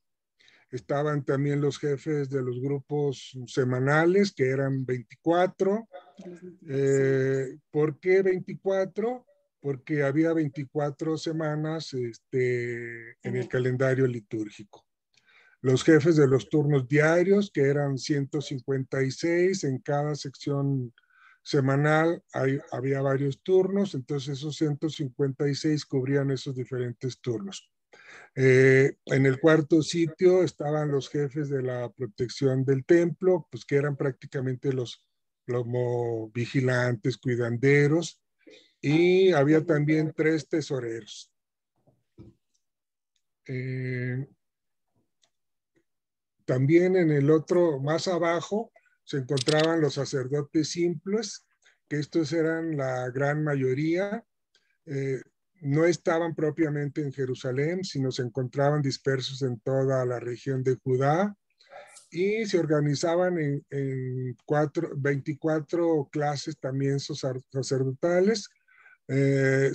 Estaban también los jefes de los grupos semanales, que eran 24. ¿Por qué 24? Porque había 24 semanas en el calendario litúrgico. Los jefes de los turnos diarios, que eran 156 en cada sección semanal, había varios turnos, entonces esos 156 cubrían esos diferentes turnos. En el cuarto sitio estaban los jefes de la protección del templo, pues que eran prácticamente los como vigilantes, cuidanderos, y había también 3 tesoreros. También en el otro, más abajo, se encontraban los sacerdotes simples, que estos eran la gran mayoría. No estaban propiamente en Jerusalén, sino se encontraban dispersos en toda la región de Judá y se organizaban en 24 clases también sacerdotales.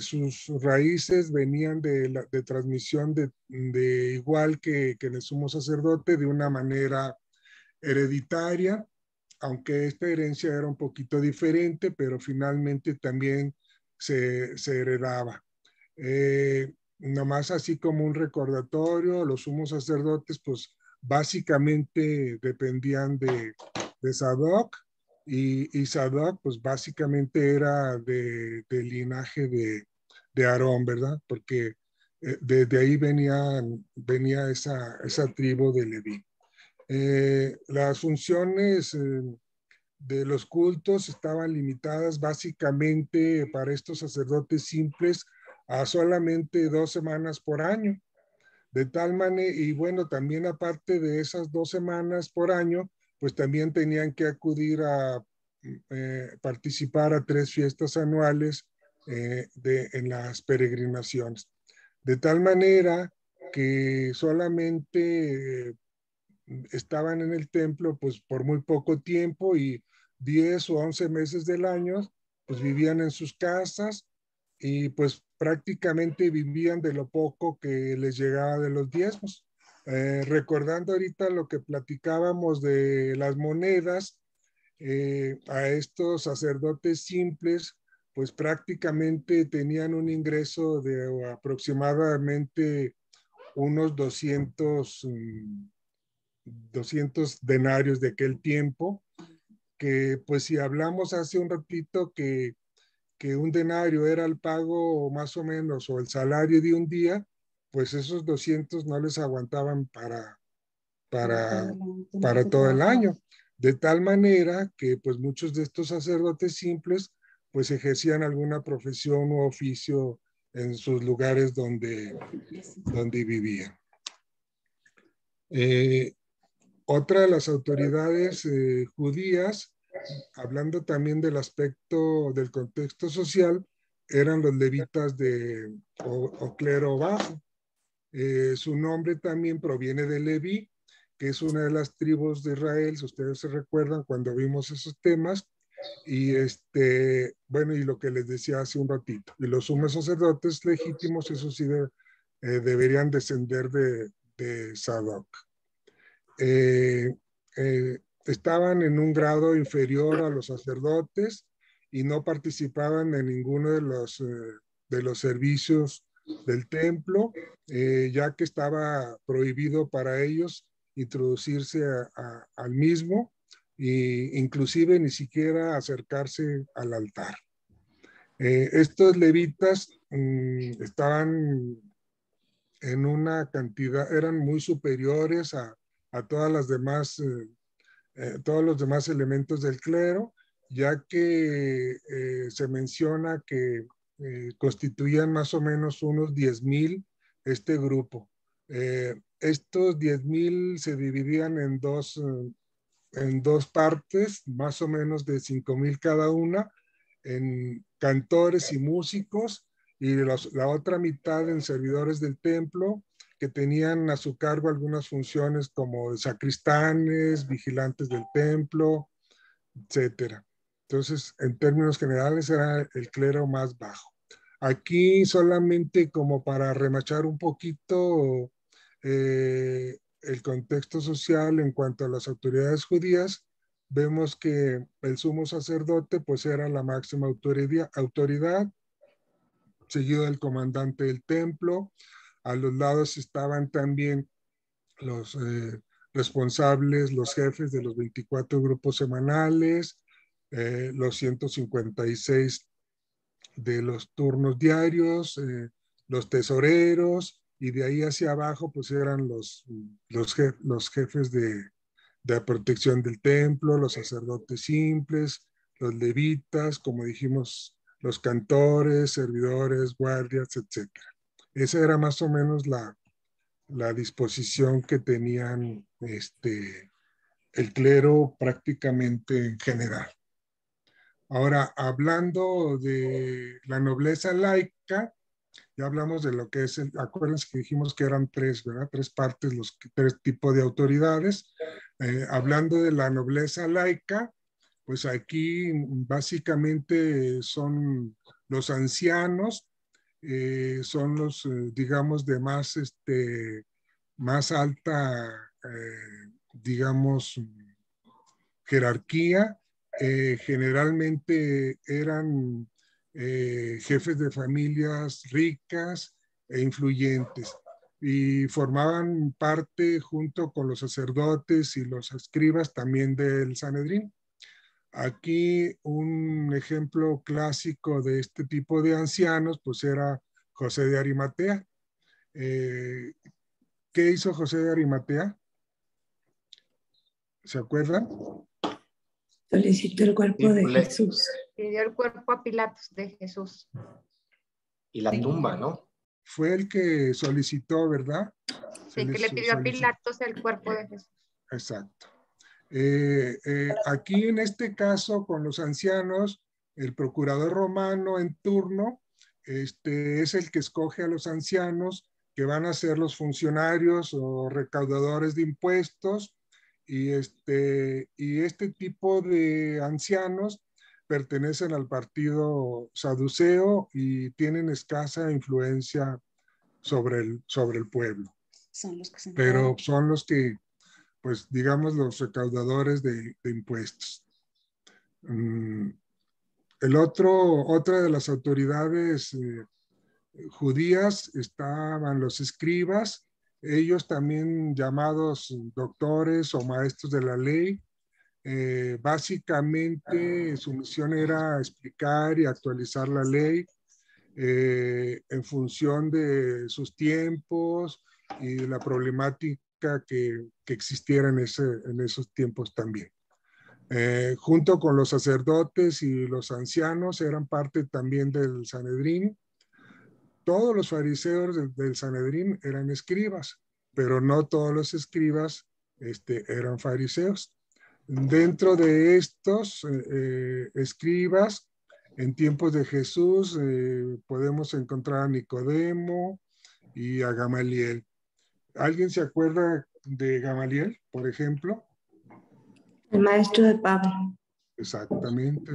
Sus raíces venían de transmisión de igual que en el sumo sacerdote, de una manera hereditaria, aunque esta herencia era un poquito diferente, pero finalmente también se heredaba. Nomás así como un recordatorio, los sumos sacerdotes pues básicamente dependían de Sadoc, y Sadoc pues básicamente era del linaje de Aarón, ¿verdad? Porque desde ahí venía esa tribu de Leví. Las funciones de los cultos estaban limitadas básicamente para estos sacerdotes simples a solamente 2 semanas por año. De tal manera, y bueno, también aparte de esas 2 semanas por año, pues también tenían que acudir a participar a 3 fiestas anuales en las peregrinaciones. De tal manera que solamente estaban en el templo pues por muy poco tiempo, y 10 o 11 meses del año pues vivían en sus casas y pues prácticamente vivían de lo poco que les llegaba de los diezmos. Recordando ahorita lo que platicábamos de las monedas, a estos sacerdotes simples pues prácticamente tenían un ingreso de aproximadamente unos 200 denarios de aquel tiempo, que pues si hablamos hace un ratito que un denario era el pago más o menos o el salario de un día, pues esos 200 no les aguantaban para todo el año. De tal manera que pues muchos de estos sacerdotes simples pues ejercían alguna profesión u oficio en sus lugares donde vivían. Otra de las autoridades judías, hablando también del aspecto del contexto social, eran los levitas o clero bajo. Su nombre también proviene de Leví, que es una de las tribus de Israel, si ustedes se recuerdan cuando vimos esos temas, y bueno, y lo que les decía hace un ratito, y los sumos sacerdotes legítimos, eso sí deberían descender de Sadoc. Estaban en un grado inferior a los sacerdotes y no participaban en ninguno de los servicios del templo, ya que estaba prohibido para ellos introducirse al mismo, e inclusive ni siquiera acercarse al altar. Estos levitas estaban en una cantidad, eran muy superiores a todas las demás, todos los demás elementos del clero, ya que se menciona que constituían más o menos unos 10,000 este grupo. Estos 10,000 se dividían en dos partes, más o menos de 5,000 cada una, en cantores y músicos, y la otra mitad en servidores del templo, que tenían a su cargo algunas funciones como sacristanes, vigilantes del templo, etcétera. Entonces, en términos generales, era el clero más bajo. Aquí solamente como para remachar un poquito, el contexto social en cuanto a las autoridades judías, vemos que el sumo sacerdote pues era la máxima autoridad, seguido del comandante del templo. A los lados estaban también los responsables, los jefes de los 24 grupos semanales, los 156 de los turnos diarios, los tesoreros, y de ahí hacia abajo pues eran los jefes de protección del templo, los sacerdotes simples, los levitas, como dijimos, los cantores, servidores, guardias, etc. Esa era más o menos la disposición que tenían el clero prácticamente en general. Ahora, hablando de la nobleza laica, ya hablamos de lo que es, acuérdense que dijimos que eran tres, ¿verdad? Tres partes, los tres tipos de autoridades. Hablando de la nobleza laica, pues aquí básicamente son los ancianos, son los, digamos, de más alta, digamos, jerarquía. Generalmente eran jefes de familias ricas e influyentes y formaban parte junto con los sacerdotes y los escribas también del Sanedrín. Aquí un ejemplo clásico de este tipo de ancianos pues era José de Arimatea. ¿Qué hizo José de Arimatea? ¿Se acuerdan? Solicitó el cuerpo de Jesús. Pidió el cuerpo a Pilatos de Jesús. Y la tumba, ¿no? Fue el que solicitó, ¿verdad? Sí, que le pidió a Pilatos el cuerpo de Jesús. Exacto. Aquí en este caso con los ancianos, el procurador romano en turno es el que escoge a los ancianos que van a ser los funcionarios o recaudadores de impuestos, y este tipo de ancianos pertenecen al partido saduceo y tienen escasa influencia sobre el pueblo. Son los que se Pero son los que, pues digamos, los recaudadores de impuestos. Otra de las autoridades judías estaban los escribas, ellos también llamados doctores o maestros de la ley. Básicamente su misión era explicar y actualizar la ley en función de sus tiempos y de la problemática que existiera en esos tiempos también. Junto con los sacerdotes y los ancianos eran parte también del Sanedrín. Todos los fariseos del Sanedrín eran escribas, pero no todos los escribas eran fariseos. Dentro de estos escribas, en tiempos de Jesús, podemos encontrar a Nicodemo y a Gamaliel. ¿Alguien se acuerda de Gamaliel, por ejemplo? El maestro de Pablo. Exactamente.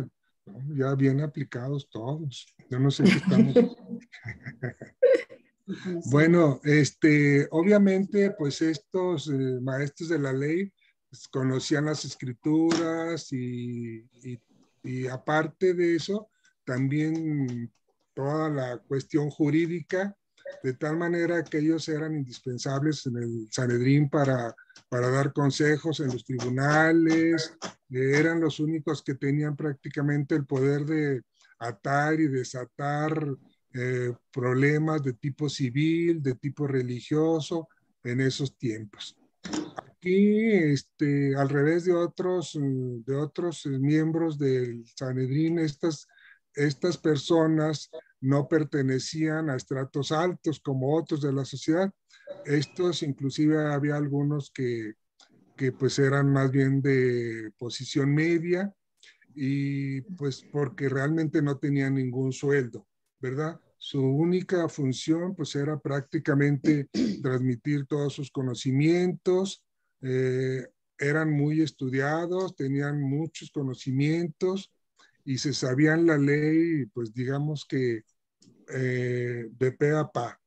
Ya bien aplicados todos. Yo no sé qué estamos... Bueno, obviamente, pues estos maestros de la ley pues, conocían las escrituras y aparte de eso, también toda la cuestión jurídica, de tal manera que ellos eran indispensables en el Sanedrín para dar consejos en los tribunales, eran los únicos que tenían prácticamente el poder de atar y desatar problemas de tipo civil, de tipo religioso en esos tiempos. Aquí, al revés de otros miembros del Sanedrín, estas personas no pertenecían a estratos altos como otros de la sociedad. Estos, inclusive, había algunos que pues eran más bien de posición media y pues porque realmente no tenían ningún sueldo, ¿verdad? Su única función pues era prácticamente transmitir todos sus conocimientos, eran muy estudiados, tenían muchos conocimientos y se sabían la ley, pues digamos que de pe a pa.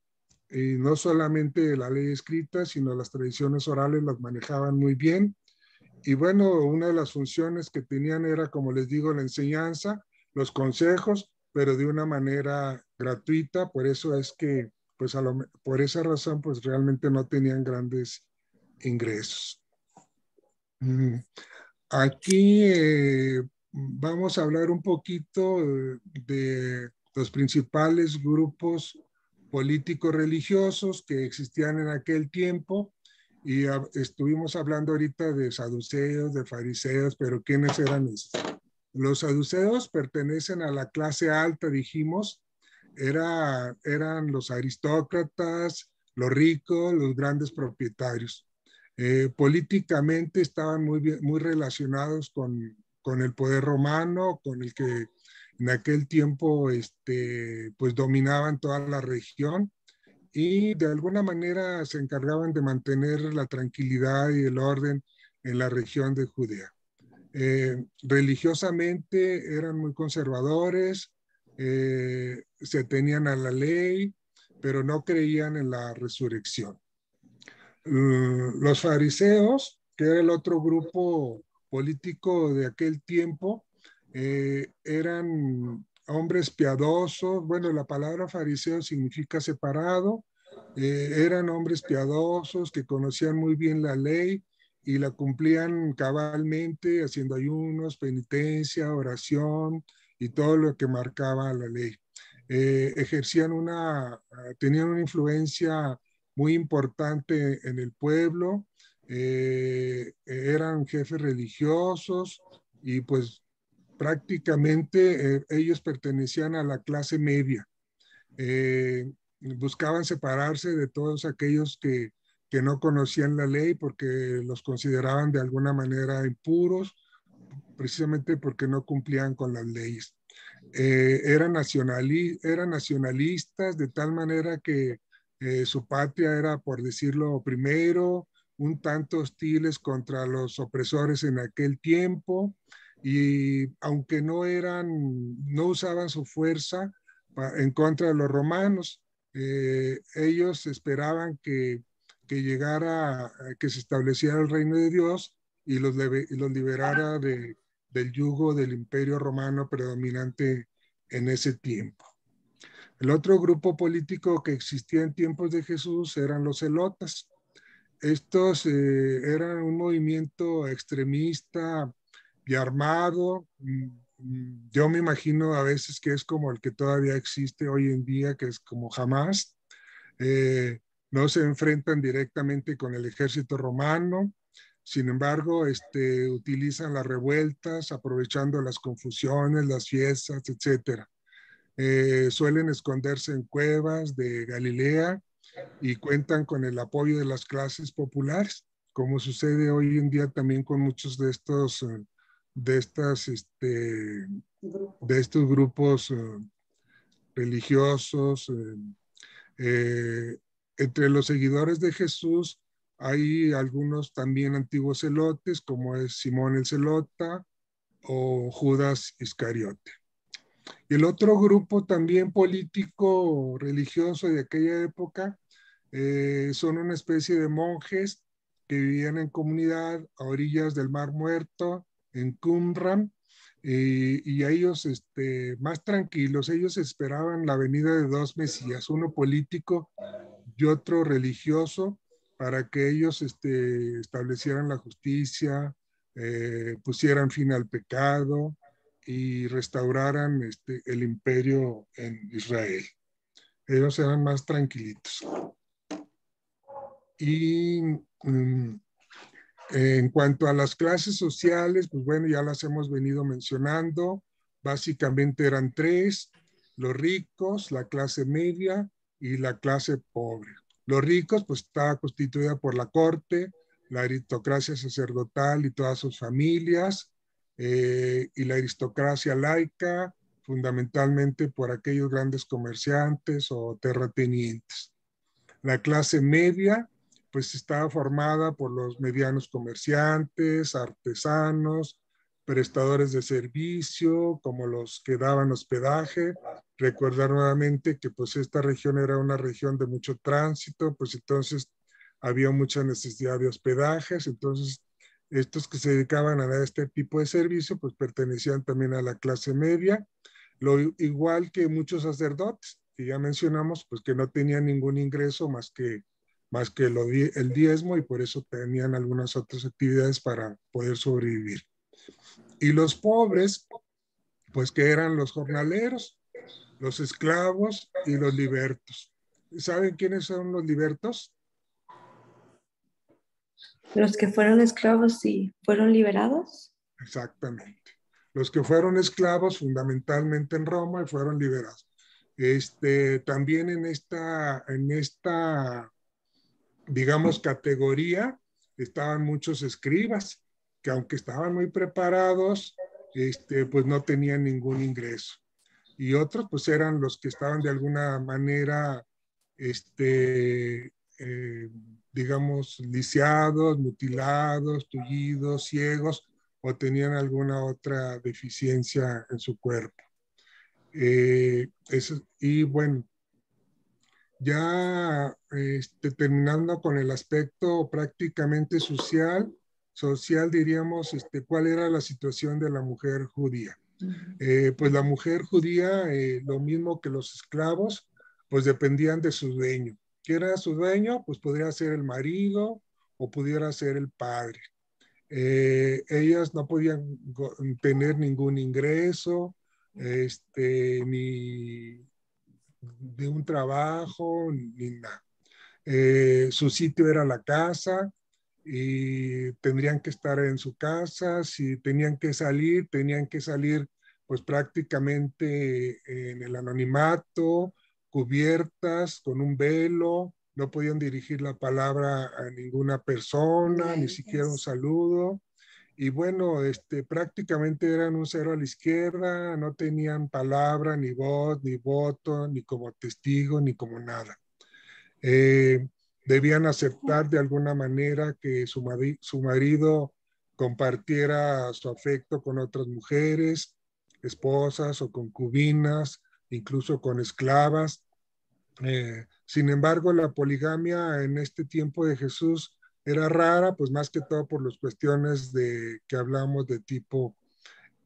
y no solamente la ley escrita, sino las tradiciones orales las manejaban muy bien. Y bueno, una de las funciones que tenían era, como les digo, la enseñanza, los consejos, pero de una manera gratuita. Por eso es que, pues por esa razón, pues realmente no tenían grandes ingresos. Aquí vamos a hablar un poquito de los principales grupos políticos religiosos que existían en aquel tiempo, y estuvimos hablando ahorita de saduceos, de fariseos, pero ¿quiénes eran esos? Los saduceos pertenecen a la clase alta, dijimos, eran los aristócratas, los ricos, los grandes propietarios. Políticamente estaban muy relacionados con el poder romano, con el que en aquel tiempo pues dominaban toda la región, y de alguna manera se encargaban de mantener la tranquilidad y el orden en la región de Judea. Religiosamente eran muy conservadores, se tenían a la ley, pero no creían en la resurrección. Los fariseos, que era el otro grupo político de aquel tiempo, eran hombres piadosos. Bueno, la palabra fariseo significa separado. Eran hombres piadosos que conocían muy bien la ley y la cumplían cabalmente, haciendo ayunos, penitencia, oración y todo lo que marcaba la ley. Tenían una influencia muy importante en el pueblo, eran jefes religiosos y pues prácticamente ellos pertenecían a la clase media. Buscaban separarse de todos aquellos que no conocían la ley porque los consideraban de alguna manera impuros, precisamente porque no cumplían con las leyes. Eran nacionalistas de tal manera que su patria era, por decirlo primero, un tanto hostiles contra los opresores en aquel tiempo, y aunque no usaban su fuerza en contra de los romanos, ellos esperaban que que se estableciera el reino de Dios y los liberara del yugo del imperio romano predominante en ese tiempo. El otro grupo político que existía en tiempos de Jesús eran los celotas. Estos eran un movimiento extremista y armado. Yo me imagino a veces que es como el que todavía existe hoy en día, que es como Hamás. No se enfrentan directamente con el ejército romano. Sin embargo, utilizan las revueltas, aprovechando las confusiones, las fiestas, etc. Suelen esconderse en cuevas de Galilea y cuentan con el apoyo de las clases populares, como sucede hoy en día también con muchos de estos grupos religiosos. Entre los seguidores de Jesús hay algunos también antiguos celotes, como es Simón el Celota o Judas Iscariote. Y el otro grupo también político religioso de aquella época son una especie de monjes que vivían en comunidad a orillas del Mar Muerto, en Qumran, y a ellos más tranquilos. Ellos esperaban la venida de dos mesías, uno político y otro religioso, para que ellos establecieran la justicia, pusieran fin al pecado y restauraran el imperio en Israel. Ellos eran más tranquilitos. Y en cuanto a las clases sociales, pues bueno, ya las hemos venido mencionando. Básicamente eran tres: los ricos, la clase media y la clase pobre. Los ricos, pues estaba constituida por la corte, la aristocracia sacerdotal y todas sus familias, y la aristocracia laica, fundamentalmente por aquellos grandes comerciantes o terratenientes. La clase media, pues estaba formada por los medianos comerciantes, artesanos, prestadores de servicio, como los que daban hospedaje. Recordar nuevamente que pues esta región era una región de mucho tránsito, pues entonces había mucha necesidad de hospedajes, entonces estos que se dedicaban a este tipo de servicio pues pertenecían también a la clase media, igual que muchos sacerdotes, que ya mencionamos, pues que no tenían ningún ingreso más que el diezmo, y por eso tenían algunas otras actividades para poder sobrevivir. Y los pobres, pues que eran los jornaleros, los esclavos y los libertos. ¿Saben quiénes son los libertos? Los que fueron esclavos y fueron liberados. Exactamente. Los que fueron esclavos fundamentalmente en Roma y fueron liberados. También en esta, digamos, categoría estaban muchos escribas, que aunque estaban muy preparados, pues no tenían ningún ingreso. Y otros, pues eran los que estaban de alguna manera, digamos, lisiados, mutilados, tullidos, ciegos, o tenían alguna otra deficiencia en su cuerpo. Y bueno, ya terminando con el aspecto prácticamente social diríamos, ¿cuál era la situación de la mujer judía? Pues la mujer judía, lo mismo que los esclavos, pues dependían de su dueño. ¿Quién era su dueño? Pues podría ser el marido o pudiera ser el padre. Ellas no podían tener ningún ingreso, ni de un trabajo, ni nada. Su sitio era la casa y tendrían que estar en su casa. Si tenían que salir pues prácticamente en el anonimato, cubiertas, con un velo, no podían dirigir la palabra a ninguna persona, ni siquiera un saludo. Y bueno, prácticamente eran un cero a la izquierda, no tenían palabra, ni voz, ni voto, ni como testigo, ni como nada. Debían aceptar de alguna manera que su marido compartiera su afecto con otras mujeres, esposas o concubinas, incluso con esclavas. Sin embargo, la poligamia en este tiempo de Jesús era rara, pues más que todo por las cuestiones que hablamos de tipo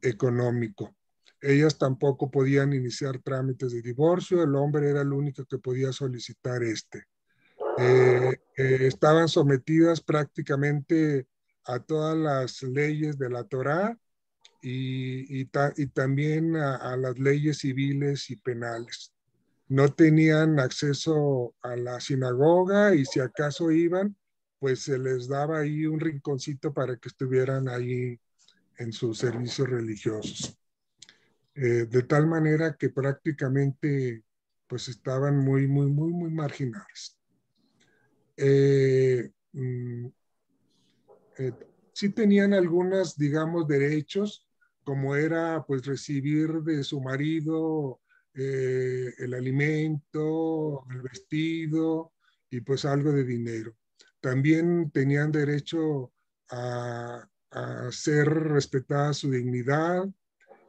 económico. Ellas tampoco podían iniciar trámites de divorcio, el hombre era el único que podía solicitar estaban sometidas prácticamente a todas las leyes de la Torá y también a las leyes civiles y penales. No tenían acceso a la sinagoga y si acaso iban, pues se les daba ahí un rinconcito para que estuvieran ahí en sus servicios religiosos. De tal manera que prácticamente pues estaban muy marginadas. Sí tenían algunas, digamos, derechos, como era pues recibir de su marido el alimento, el vestido y pues algo de dinero. También tenían derecho a ser respetada su dignidad.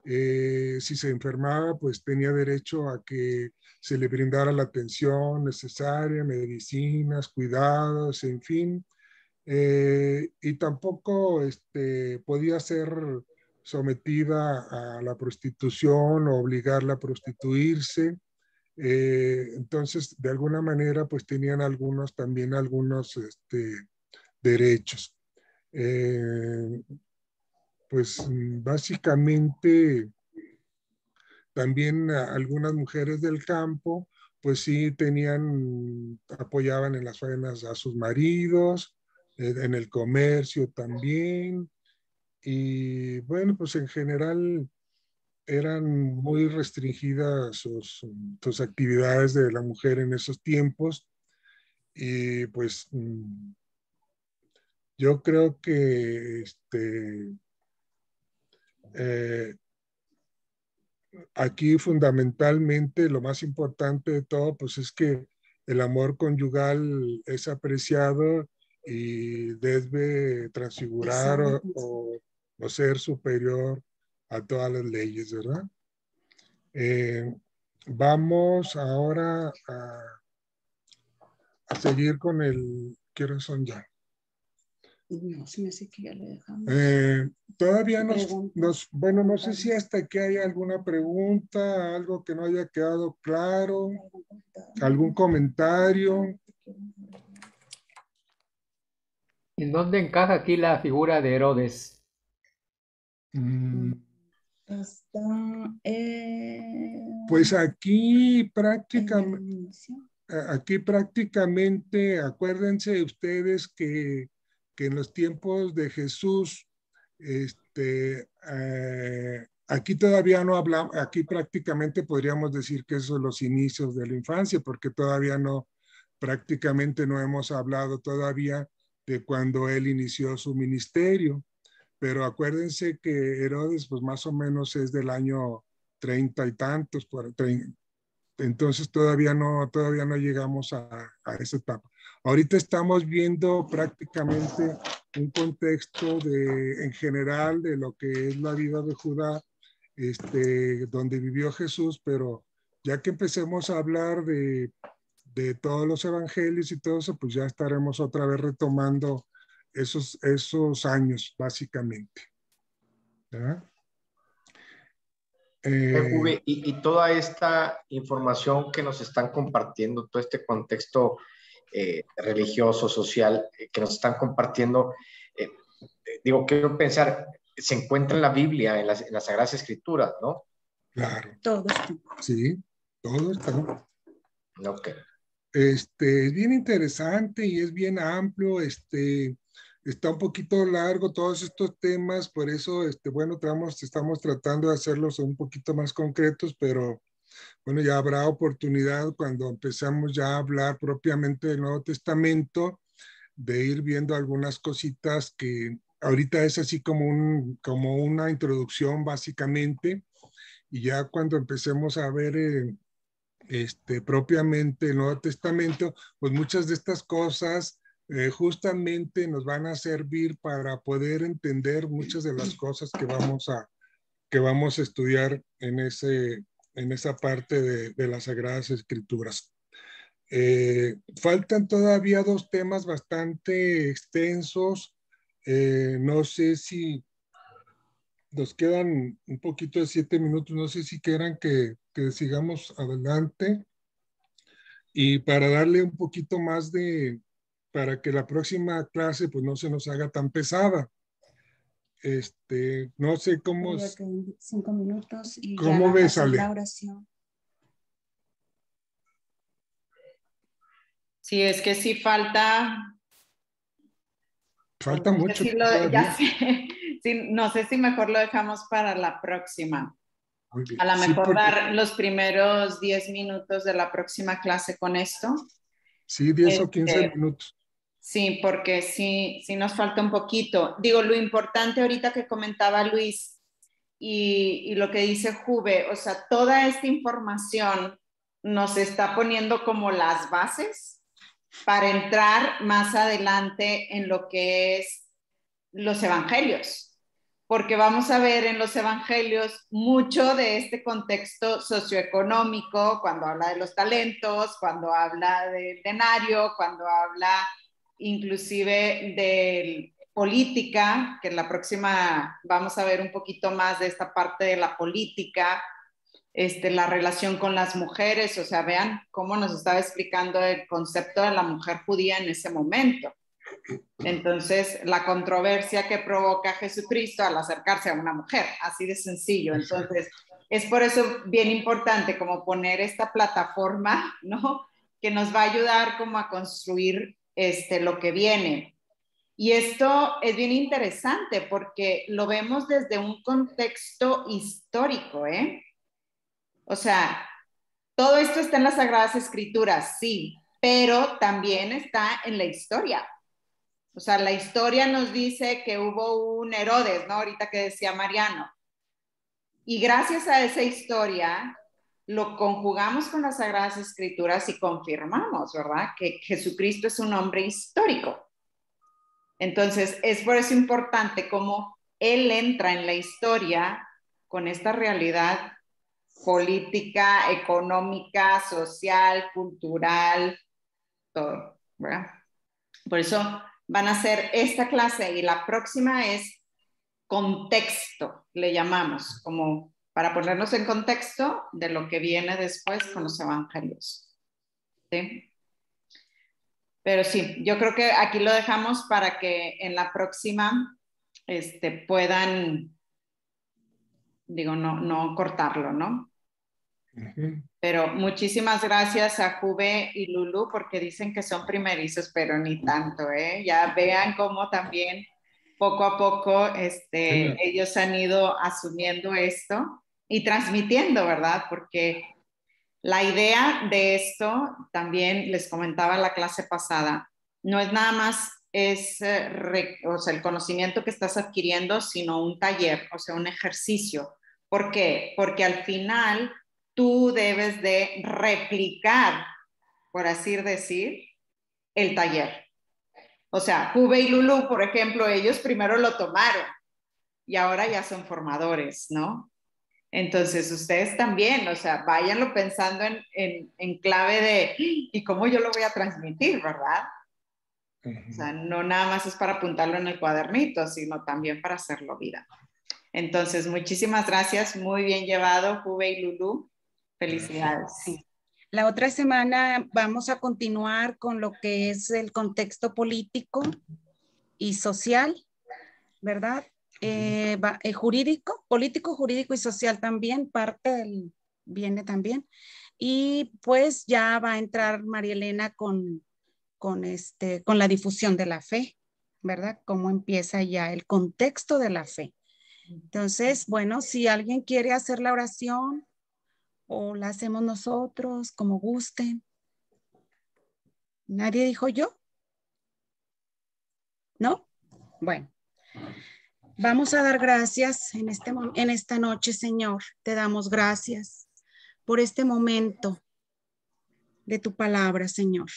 Si se enfermaba, pues tenía derecho a que se le brindara la atención necesaria, medicinas, cuidados, en fin. Y tampoco podía ser sometida a la prostitución o obligarla a prostituirse. Entonces, de alguna manera, pues tenían también algunos derechos. Pues básicamente también algunas mujeres del campo, pues sí apoyaban en las faenas a sus maridos, en el comercio también, y bueno, pues en general eran muy restringidas sus actividades de la mujer en esos tiempos, y pues yo creo que aquí fundamentalmente lo más importante de todo, pues es que el amor conyugal es apreciado y debe transfigurar o o ser superior a todas las leyes, ¿verdad? Vamos ahora a seguir con el... ¿Qué hora son ya? No, se me hace que ya lo dejamos. Todavía bueno, no sé si hasta aquí hay alguna pregunta, algo que no haya quedado claro, algún comentario. ¿En dónde encaja aquí la figura de Herodes? Está, Pues aquí prácticamente, acuérdense ustedes que en los tiempos de Jesús, aquí todavía no hablamos, aquí prácticamente podríamos decir que esos son los inicios de la infancia, porque todavía prácticamente no hemos hablado todavía de cuando él inició su ministerio. Pero acuérdense que Herodes, pues más o menos es del año 30 y tantos, entonces todavía no llegamos a esa etapa. Ahorita estamos viendo prácticamente un contexto en general de lo que es la vida de Judá, donde vivió Jesús, pero ya que empecemos a hablar de todos los evangelios y todo eso, pues ya estaremos otra vez retomando esos años, básicamente. ¿Verdad? Y toda esta información que nos están compartiendo, todo este contexto religioso, social, que nos están compartiendo, quiero pensar, se encuentra en la Biblia, en las Sagradas Escrituras, ¿no? Claro. Todo está. Sí, todo está. Ok. Es bien interesante y es bien amplio, está un poquito largo todos estos temas, por eso, bueno, estamos tratando de hacerlos un poquito más concretos, pero bueno, ya habrá oportunidad cuando empezamos ya a hablar propiamente del Nuevo Testamento, de ir viendo algunas cositas que ahorita es así como una introducción básicamente, y ya cuando empecemos a ver propiamente el Nuevo Testamento, pues muchas de estas cosas justamente nos van a servir para poder entender muchas de las cosas que vamos a estudiar en esa parte de las Sagradas Escrituras. Faltan todavía dos temas bastante extensos. No sé si nos quedan un poquito de 7 minutos, no sé si quieran que sigamos adelante. Y para darle un poquito más para que la próxima clase pues no se nos haga tan pesada. No sé cómo... 5 minutos y ¿cómo ya ves, hacer Ale? la oración. Sí, es que sí falta... Falta mucho. Ya sé. Sí, no sé si mejor lo dejamos para la próxima. Muy bien. A lo mejor porque, dar los primeros 10 minutos de la próxima clase con esto. Sí, 10 o 15 minutos. Sí, porque sí nos falta un poquito. Digo, lo importante ahorita que comentaba Luis y lo que dice Juve, o sea, toda esta información nos está poniendo como las bases para entrar más adelante en lo que es los evangelios. Porque vamos a ver en los evangelios mucho de este contexto socioeconómico, cuando habla de los talentos, cuando habla del denario, cuando habla inclusive de política, que en la próxima vamos a ver un poquito más de esta parte de la política, la relación con las mujeres, o sea, vean cómo nos estaba explicando el concepto de la mujer judía en ese momento. Entonces, la controversia que provoca Jesucristo al acercarse a una mujer, así de sencillo. Entonces, es por eso bien importante como poner esta plataforma, ¿no? Que nos va a ayudar como a construir lo que viene. Y esto es bien interesante porque lo vemos desde un contexto histórico, ¿eh? O sea, todo esto está en las Sagradas Escrituras, sí, pero también está en la historia. O sea, la historia nos dice que hubo un Herodes, ¿no? Ahorita que decía Mariano. Y gracias a esa historia lo conjugamos con las Sagradas Escrituras y confirmamos, ¿verdad? Que Jesucristo es un hombre histórico. Entonces, es por eso importante como él entra en la historia con esta realidad política, económica, social, cultural, todo, ¿verdad? Por eso van a hacer esta clase y la próxima es contexto, le llamamos, como para ponernos en contexto de lo que viene después con los evangelios. ¿Sí? Pero sí, yo creo que aquí lo dejamos para que en la próxima puedan, digo, no cortarlo, ¿no? Pero muchísimas gracias a Juve y Lulu porque dicen que son primerizos, pero ni tanto, ¿eh? Ya vean cómo también poco a poco ellos han ido asumiendo esto y transmitiendo, ¿verdad? Porque la idea de esto, también les comentaba en la clase pasada, no es nada más o sea, el conocimiento que estás adquiriendo, sino un taller, o sea, un ejercicio. ¿Por qué? Porque al final tú debes de replicar, por así decir, el taller. O sea, Juve y Lulu, por ejemplo, ellos primero lo tomaron y ahora ya son formadores, ¿no? Entonces, ustedes también, o sea, váyanlo pensando en clave de, ¿y cómo yo lo voy a transmitir, verdad? O sea, no nada más es para apuntarlo en el cuadernito, sino también para hacerlo vida. Entonces, muchísimas gracias, muy bien llevado, Juve y Lulu. Felicidades. Sí. La otra semana vamos a continuar con lo que es el contexto político y social, ¿verdad? Jurídico, político, jurídico y social también, viene también. Y pues ya va a entrar María Elena con la difusión de la fe, ¿verdad? Cómo empieza ya el contexto de la fe. Entonces, bueno, si alguien quiere hacer la oración o la hacemos nosotros, como gusten. ¿Nadie dijo yo? ¿No? Bueno. Vamos a dar gracias en esta noche, Señor. Te damos gracias por este momento de tu palabra, Señor.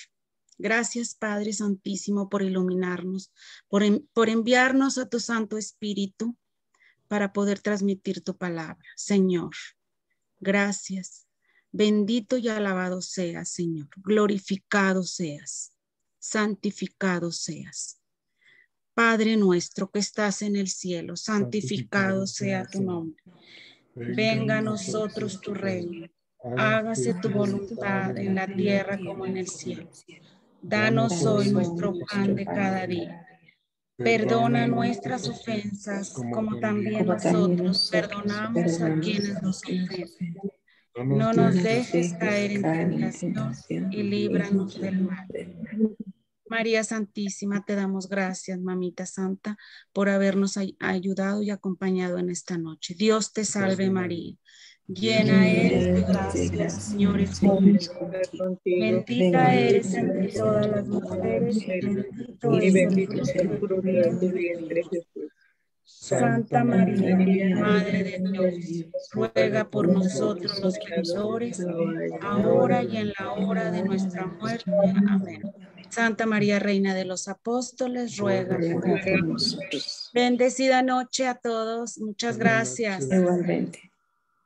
Gracias, Padre Santísimo, por iluminarnos, por enviarnos a tu Santo Espíritu para poder transmitir tu palabra. Señor, gracias. Bendito y alabado seas, Señor. Glorificado seas. Santificado seas. Padre nuestro que estás en el cielo, santificado sea tu nombre. Venga a nosotros tu reino. Hágase tu voluntad en la tierra como en el cielo. Danos hoy nuestro pan de cada día. Perdona nuestras ofensas como también nosotros perdonamos a quienes nos ofenden. No nos dejes caer en tentación y líbranos del mal. María Santísima, te damos gracias, Mamita Santa, por habernos ayudado y acompañado en esta noche. Dios te salve, María. Llena eres de gracia, Señor es contigo. Bendita eres entre todas las mujeres y bendito es el fruto de tu vientre, Jesús. Santa María, Madre de Dios, ruega por nosotros los pecadores, ahora y en la hora de nuestra muerte. Amén. Santa María, Reina de los Apóstoles, ruega por nosotros. Bendecida noche a todos. Muchas gracias. Igualmente.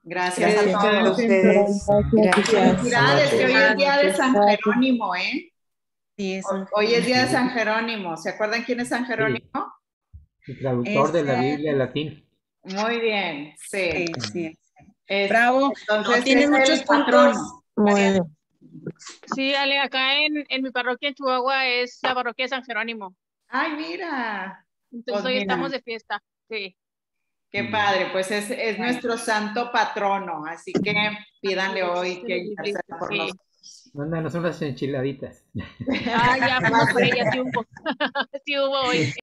Gracias a todos. Felicidades, que hoy es día de San Jerónimo, ¿eh? Sí, hoy es día de San Jerónimo. ¿Se acuerdan quién es San Jerónimo? El traductor de la Biblia al latín. Muy bien, sí. Sí. Bravo. Entonces, tienes muchos puntos. Bueno. Sí, Ale, acá en mi parroquia en Chihuahua es la parroquia de San Jerónimo. Ay, mira. Entonces hoy estamos de fiesta. Sí. Qué padre, pues es nuestro santo patrono, así que pídanle hoy que interceda por nosotros. Mándanos unas enchiladitas. Ah, ya, fuimos por ella, sí hubo. Sí hubo hoy.